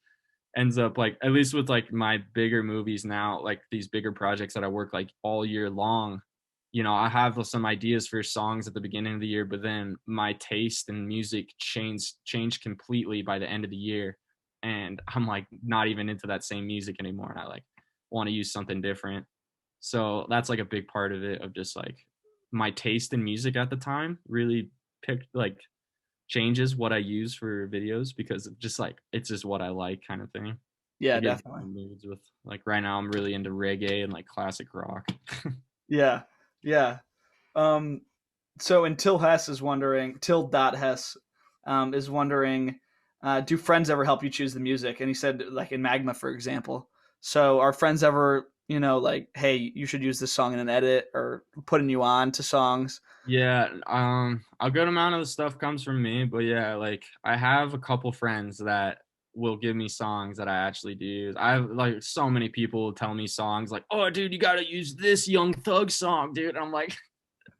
ends up like at least with like my bigger movies now, like these bigger projects that I work like all year long. I have some ideas for songs at the beginning of the year, but then my taste in music changed completely by the end of the year, and I'm like not even into that same music anymore, and I like want to use something different. So that's like a big part of it of just like my taste in music at the time really picked like changes what I use for videos because of just like it's just what I like kind of thing. I Yeah, get definitely. in moods with like right now I'm really into reggae and like classic rock. Yeah, yeah. Um, so until Hess is wondering, Till dot Hess is wondering, do friends ever help you choose the music? And he said, like in Magma, for example. So are friends ever, like, hey, you should use this song in an edit or putting you on to songs? Yeah, a good amount of the stuff comes from me, but yeah, like I have a couple friends that will give me songs that I actually do use. I have like so many people tell me songs like, "Oh, dude, you gotta use this Young Thug song, dude." And I'm like,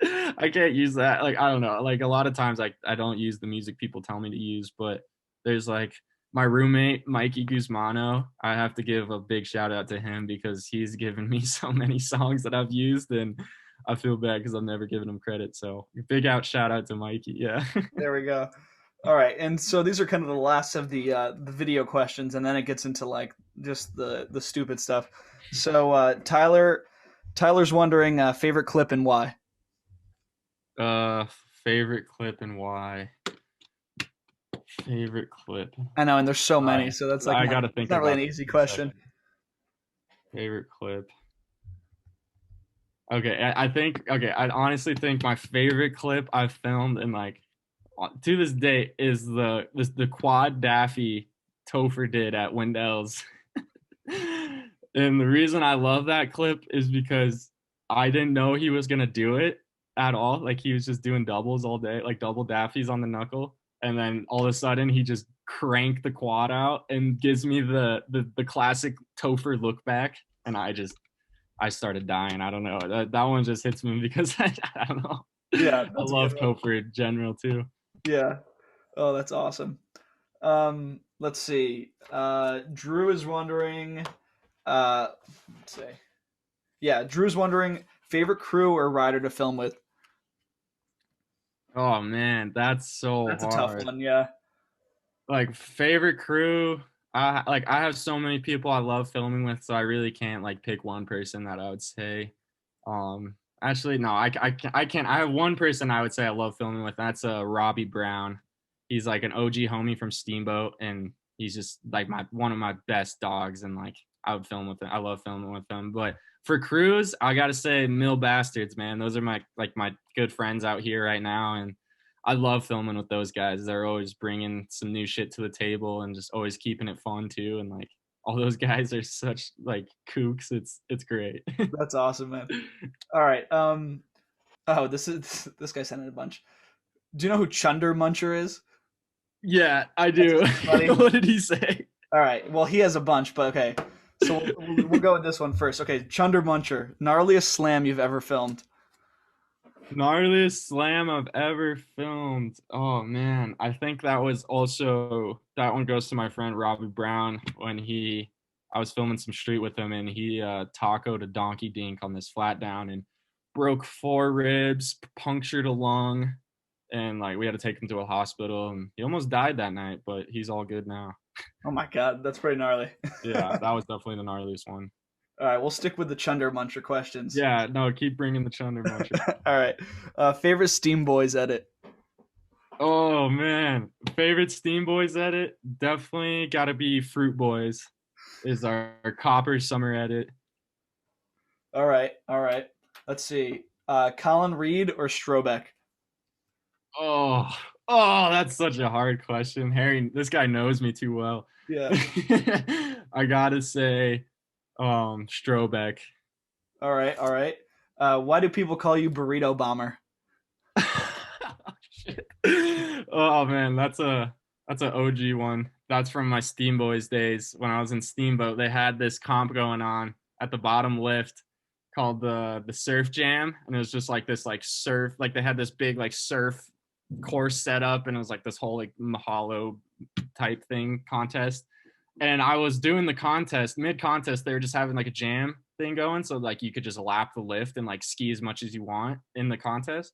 I can't use that. Like, I don't know. Like a lot of times I don't use the music people tell me to use, but there's like my roommate, Mikey Guzmano. I have to give a big shout out to him because he's given me so many songs that I've used and I feel bad because I've never given him credit. So big shout out to Mikey. Yeah. There we go. All right, and so these are kind of the last of the video questions, and then it gets into like just the stupid stuff. So Tyler's wondering favorite clip and why. uh favorite clip and why? Favorite clip. I know, and there's so All many, right. so that's like I not gotta it's think not really about an this easy for a question. second. Favorite clip. Okay, I think okay, I honestly think my favorite clip I've filmed and like to this day is the quad Daffy Topher did at Wendell's. And the reason I love that clip is because I didn't know he was gonna do it at all. Like he was just doing doubles all day, like double Daffys on the knuckle. And then all of a sudden he just cranked the quad out and gives me the classic Topher look back. And I started dying. I don't know. That one just hits me because I don't know. Yeah, I that's a good love one. Topher in general too. Yeah. Oh, that's awesome. Let's see. Drew is wondering. Let's see. Yeah, Drew's wondering favorite crew or rider to film with. Oh man, that's so That's a tough hard. one. Yeah. Like favorite crew, I have so many people I love filming with, so I really can't like pick one person that I would say. Actually, no, I can't. I have one person I would say I love filming with. That's Robbie Brown. He's like an OG homie from Steamboat, and he's just like my one of my best dogs. And like I would film with him. I love filming with him. But for crews, I gotta say Millbastards, man. Those are my good friends out here right now, and I love filming with those guys. They're always bringing some new shit to the table and just always keeping it fun too. And like all those guys are such like kooks. It's great. That's awesome, man. All right. Oh, this guy sent in a bunch. Do you know who Chunder Muncher is? Yeah, I That's do. funny. What did he say? All right. Well, he has a bunch, but okay. So we'll go with this one first. Okay, Chunder Muncher, gnarliest slam you've ever filmed. Gnarliest slam I've ever filmed. Oh man, I think that one goes to my friend Robbie Brown when I was filming some street with him and he tacoed a donkey dink on this flat down and broke 4 ribs, punctured a lung, and like we had to take him to a hospital and he almost died that night, but he's all good now. Oh my God, that's pretty gnarly. Yeah, that was definitely the gnarliest one. All right, we'll stick with the Chunder Muncher questions. Yeah, no, keep bringing the Chunder Muncher. All right. Favorite Steam Boys edit. Oh man, favorite Steam Boys edit? Definitely got to be Fruit Boys. Is our Copper Summer edit. All right, all right. Let's see. Colin Reed or Strobeck? Oh, that's such a hard question. Harry, this guy knows me too well. Yeah. I gotta say, Strobeck. All right, all right. Why do people call you Burrito Bomber? Shit. Oh man, that's an OG one. That's from my Steam Boys days when I was in Steamboat. They had this comp going on at the bottom lift called the Surf Jam, and it was just like this like surf, like they had this big like surf course set up, and it was like this whole like Mahalo type thing contest. And I was doing the contest, mid contest, they were just having like a jam thing going, so like you could just lap the lift and like ski as much as you want in the contest.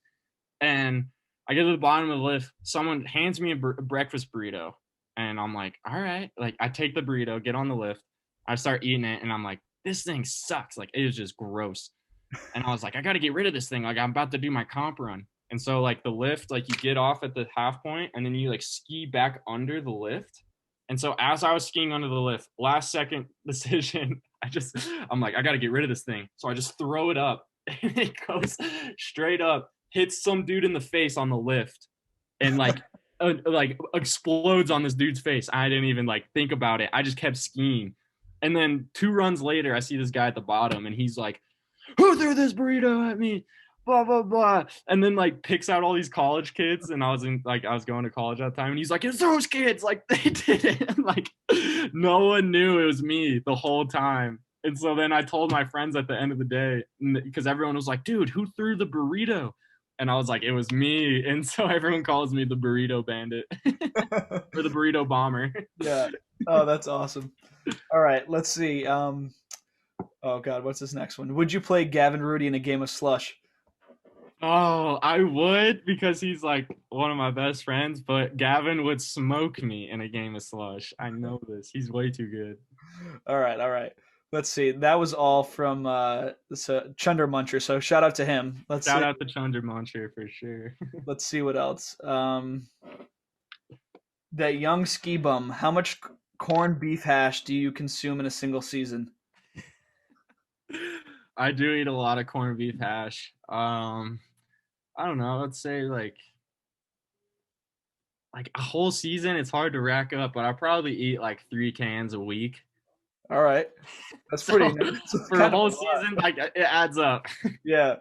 And I get to the bottom of the lift, someone hands me a breakfast burrito, and I'm like, all right, like I take the burrito, get on the lift, I start eating it, and I'm like, this thing sucks, like it is just gross. And I was like, I got to get rid of this thing, like I'm about to do my comp run. And so like the lift, like you get off at the half point and then you like ski back under the lift. And so as I was skiing under the lift, last second decision, I'm like, I got to get rid of this thing. So I just throw it up and it goes straight up, hits some dude in the face on the lift and like explodes on this dude's face. I didn't even like think about it. I just kept skiing. And then 2 runs later, I see this guy at the bottom and he's like, who threw this burrito at me? Blah, blah, blah. And then like picks out all these college kids. And I was going to college at the time. And he's like, it's those kids. Like they did it. And like no one knew it was me the whole time. And so then I told my friends at the end of the day, because everyone was like, dude, who threw the burrito? And I was like, it was me. And so everyone calls me the burrito bandit or the burrito bomber. Yeah. Oh, that's awesome. All right. Let's see. Oh God, what's this next one? Would you play Gavin Rudy in a game of Slush? Oh, I would, because he's like one of my best friends, but Gavin would smoke me in a game of Slush. I know this. He's way too good. All right, all right. Let's see. That was all from Chunder Muncher. So shout out to him. Shout out to Chunder Muncher for sure. Let's see what else. That young ski bum. How much corned beef hash do you consume in a single season? I do eat a lot of corned beef hash. I don't know. Let's say like a whole season. It's hard to rack up, but I probably eat like 3 cans a week. All right, that's pretty. For a whole season, like it adds up. Yeah.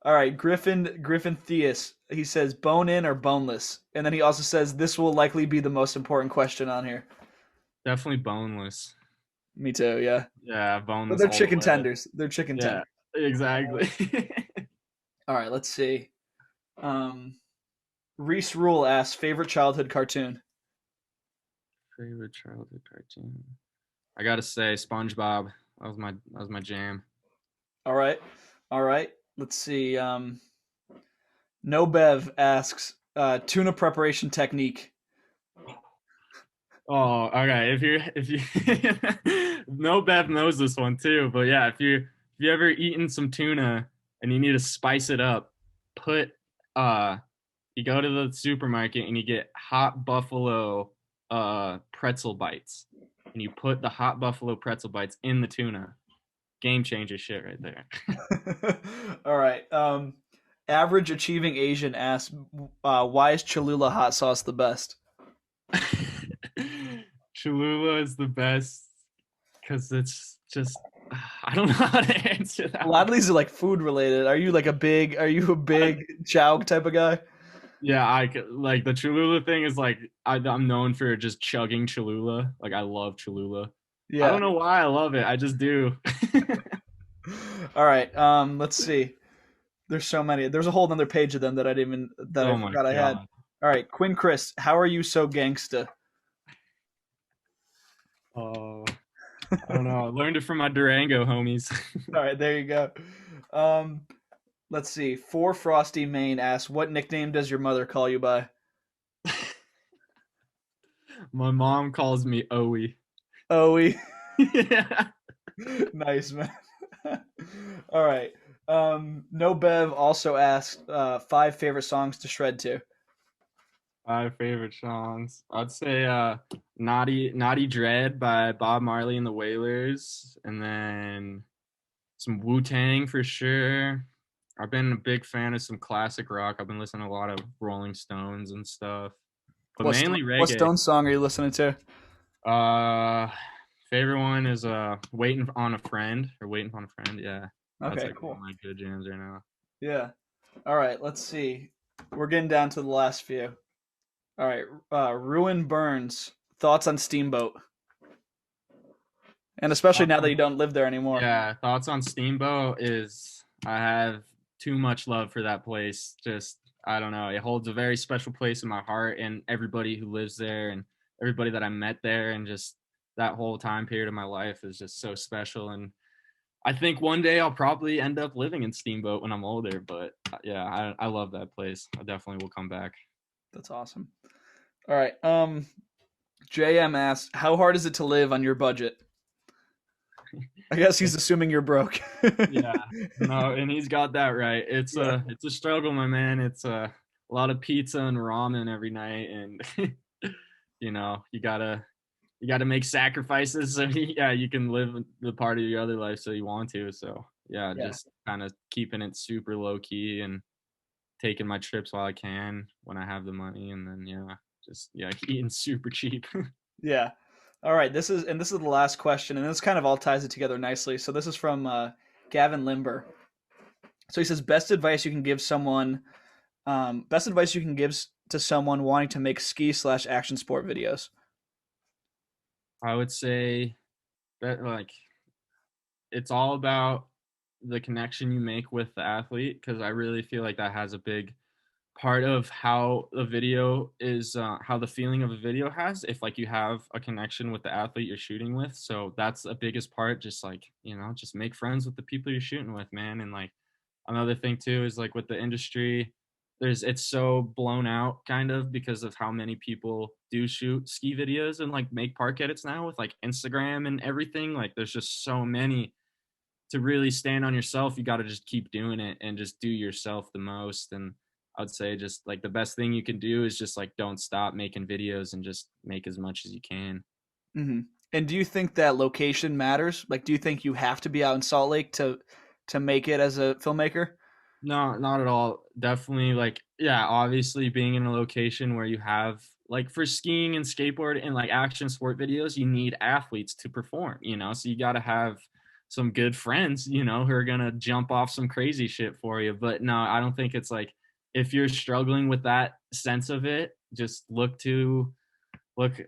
All right, Griffin Theus. He says bone in or boneless, and then he also says this will likely be the most important question on here. Definitely boneless. Me too. Yeah. Yeah, boneless. But they're chicken tenders. They're chicken tenders. Exactly. All right, let's see. Reese Rule asks favorite childhood cartoon. Favorite childhood cartoon. I gotta say SpongeBob. That was my jam. All right. Let's see. No Bev asks tuna preparation technique. Oh, okay. If you No Bev knows this one too, but yeah, if you ever eaten some tuna and you need to spice it up, you go to the supermarket and you get hot buffalo pretzel bites. And you put the hot buffalo pretzel bites in the tuna. Game changer shit right there. All right. Average achieving Asian asks, why is Cholula hot sauce the best? Cholula is the best because it's just I don't know how to answer A that lot one. of these are like food related. Are you a I, big chow type of guy? yeah, like the Cholula thing is like I'm known for just chugging Cholula. Like I love Cholula. I Yeah. don't know why I love it. I just do. All right. Let's see. There's so many. There's a whole other page of them that I Oh my forgot I had. god. All right, Quinn Chris, how are you so gangsta? Oh, I don't know. I learned it from my Durango homies. All right, there you go. Um, let's see. For Frosty Main asks, what nickname does your mother call you by? My mom calls me Owie. Owie. Yeah. Nice man. All right. No Bev also asked five favorite songs to shred to. My favorite songs. I'd say Naughty Dread by Bob Marley and the Wailers, and then some Wu-Tang for sure. I've been a big fan of some classic rock. I've been listening to a lot of Rolling Stones and stuff, but mainly What reggae. Stone song are you listening to? Uh Favorite one is Waiting on a Friend or Waiting on a Friend. Yeah. That's Okay, like one of cool. my good jams right now. Yeah. All right, let's see. We're getting down to the last few. All right, Ruin Burns. Thoughts on Steamboat, and especially now that you don't live there anymore. Yeah, thoughts on Steamboat is I have too much love for that place. Just I don't know, it holds a very special place in my heart, and everybody who lives there and everybody that I met there, and just that whole time period of my life is just so special. And I think one day I'll probably end up living in Steamboat when I'm older. But yeah, I love that place. I definitely will come back. That's awesome. All right. JM asked, "How hard is it to live on your budget?" I guess he's assuming you're broke. Yeah, no, and he's got that right. Yeah. It's a struggle, my man. It's a lot of pizza and ramen every night, and you gotta make sacrifices so yeah, you can live the part of your other life so you want to. So yeah, Yeah. just kind of keeping it super low key and taking my trips while I can when I have the money, and then yeah, just yeah, eating super cheap. Yeah. All right. This is the last question, and this kind of all ties it together nicely. So this is from Gavin Limber. So he says, best advice you can give to someone wanting to make ski/action sport videos. I would say that like it's all about the connection you make with the athlete, because I really feel like that has a big part of how the video is how the feeling of a video has if like you have a connection with the athlete you're shooting with. So that's the biggest part, just like just make friends with the people you're shooting with, man. And like another thing too is like with the industry, it's so blown out kind of because of how many people do shoot ski videos and like make park edits now with like Instagram and everything. Like there's just so many. To really stand on yourself, you got to just keep doing it and just do yourself the most. And I'd say just like the best thing you can do is just like don't stop making videos and just make as much as you can. Hmm. And do you think that location matters? Like, do you think you have to be out in Salt Lake to make it as a filmmaker? No, not at all. Definitely like yeah, obviously being in a location where you have like for skiing and skateboard and like action sport videos, you need athletes to perform, so you got to have some good friends, who are going to jump off some crazy shit for you. But no, I don't think it's like if you're struggling with that sense of it, just look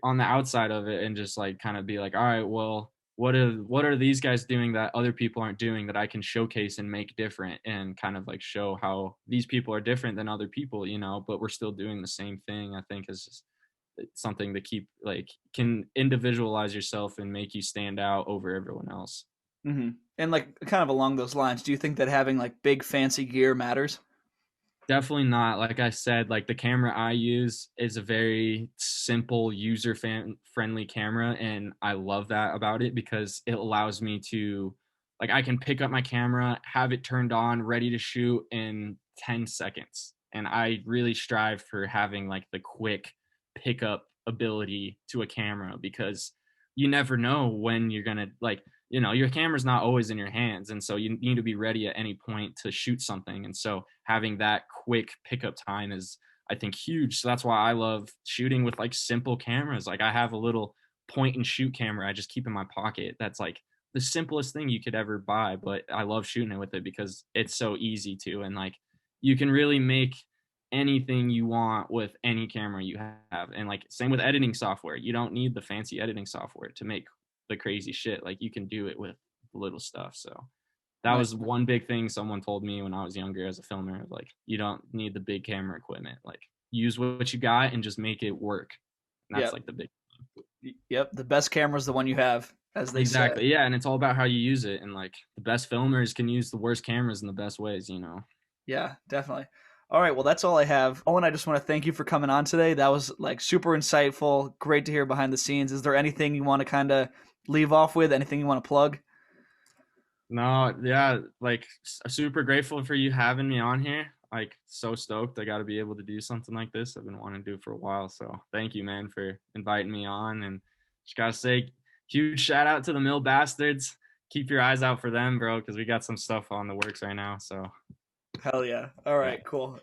on the outside of it and just like kind of be like, all right, well, what are these guys doing that other people aren't doing that I can showcase and make different, and kind of like show how these people are different than other people, but we're still doing the same thing. I think is just something to keep like can individualize yourself and make you stand out over everyone else. Hmm. And like, kind of along those lines, do you think that having like big fancy gear matters? Definitely not. Like I said, like the camera I use is a very simple, user friendly camera. And I love that about it because it allows me to, like, I can pick up my camera, have it turned on, ready to shoot in 10 seconds. And I really strive for having like the quick pickup ability to a camera, because you never know when you're going to, like, your camera's not always in your hands, and so you need to be ready at any point to shoot something. And so having that quick pickup time is, I think, huge. So that's why I love shooting with like simple cameras. Like I have a little point and shoot camera I just keep in my pocket that's like the simplest thing you could ever buy, but I love shooting it with it because it's so easy to, and like you can really make anything you want with any camera you have. And like same with editing software. You don't need the fancy editing software to make the crazy shit. Like you can do it with little stuff. So that Nice. was one big thing someone told me when I was younger as a filmer. Like you don't need the big camera equipment. Like use what you got and just make it work. And that's Yep. like the big. Yep. The best camera is the one you have, as they say. Exactly. Yeah, and it's all about how you use it. And like the best filmers can use the worst cameras in the best ways, you know. Yeah, definitely. All right, well, that's all I have. Owen, I just want to thank you for coming on today. That was like super insightful. Great to hear behind the scenes. Is there anything you want to kind of leave off with? Anything you want to plug? No, yeah, like super grateful for you having me on here. Like so stoked I got to be able to do something like this. I've been wanting to do for a while. So thank you, man, for inviting me on. And just gotta say, huge shout out to the Millbastards. Keep your eyes out for them, bro, because we got some stuff on the works right now. So Hell yeah. All yeah. right, cool.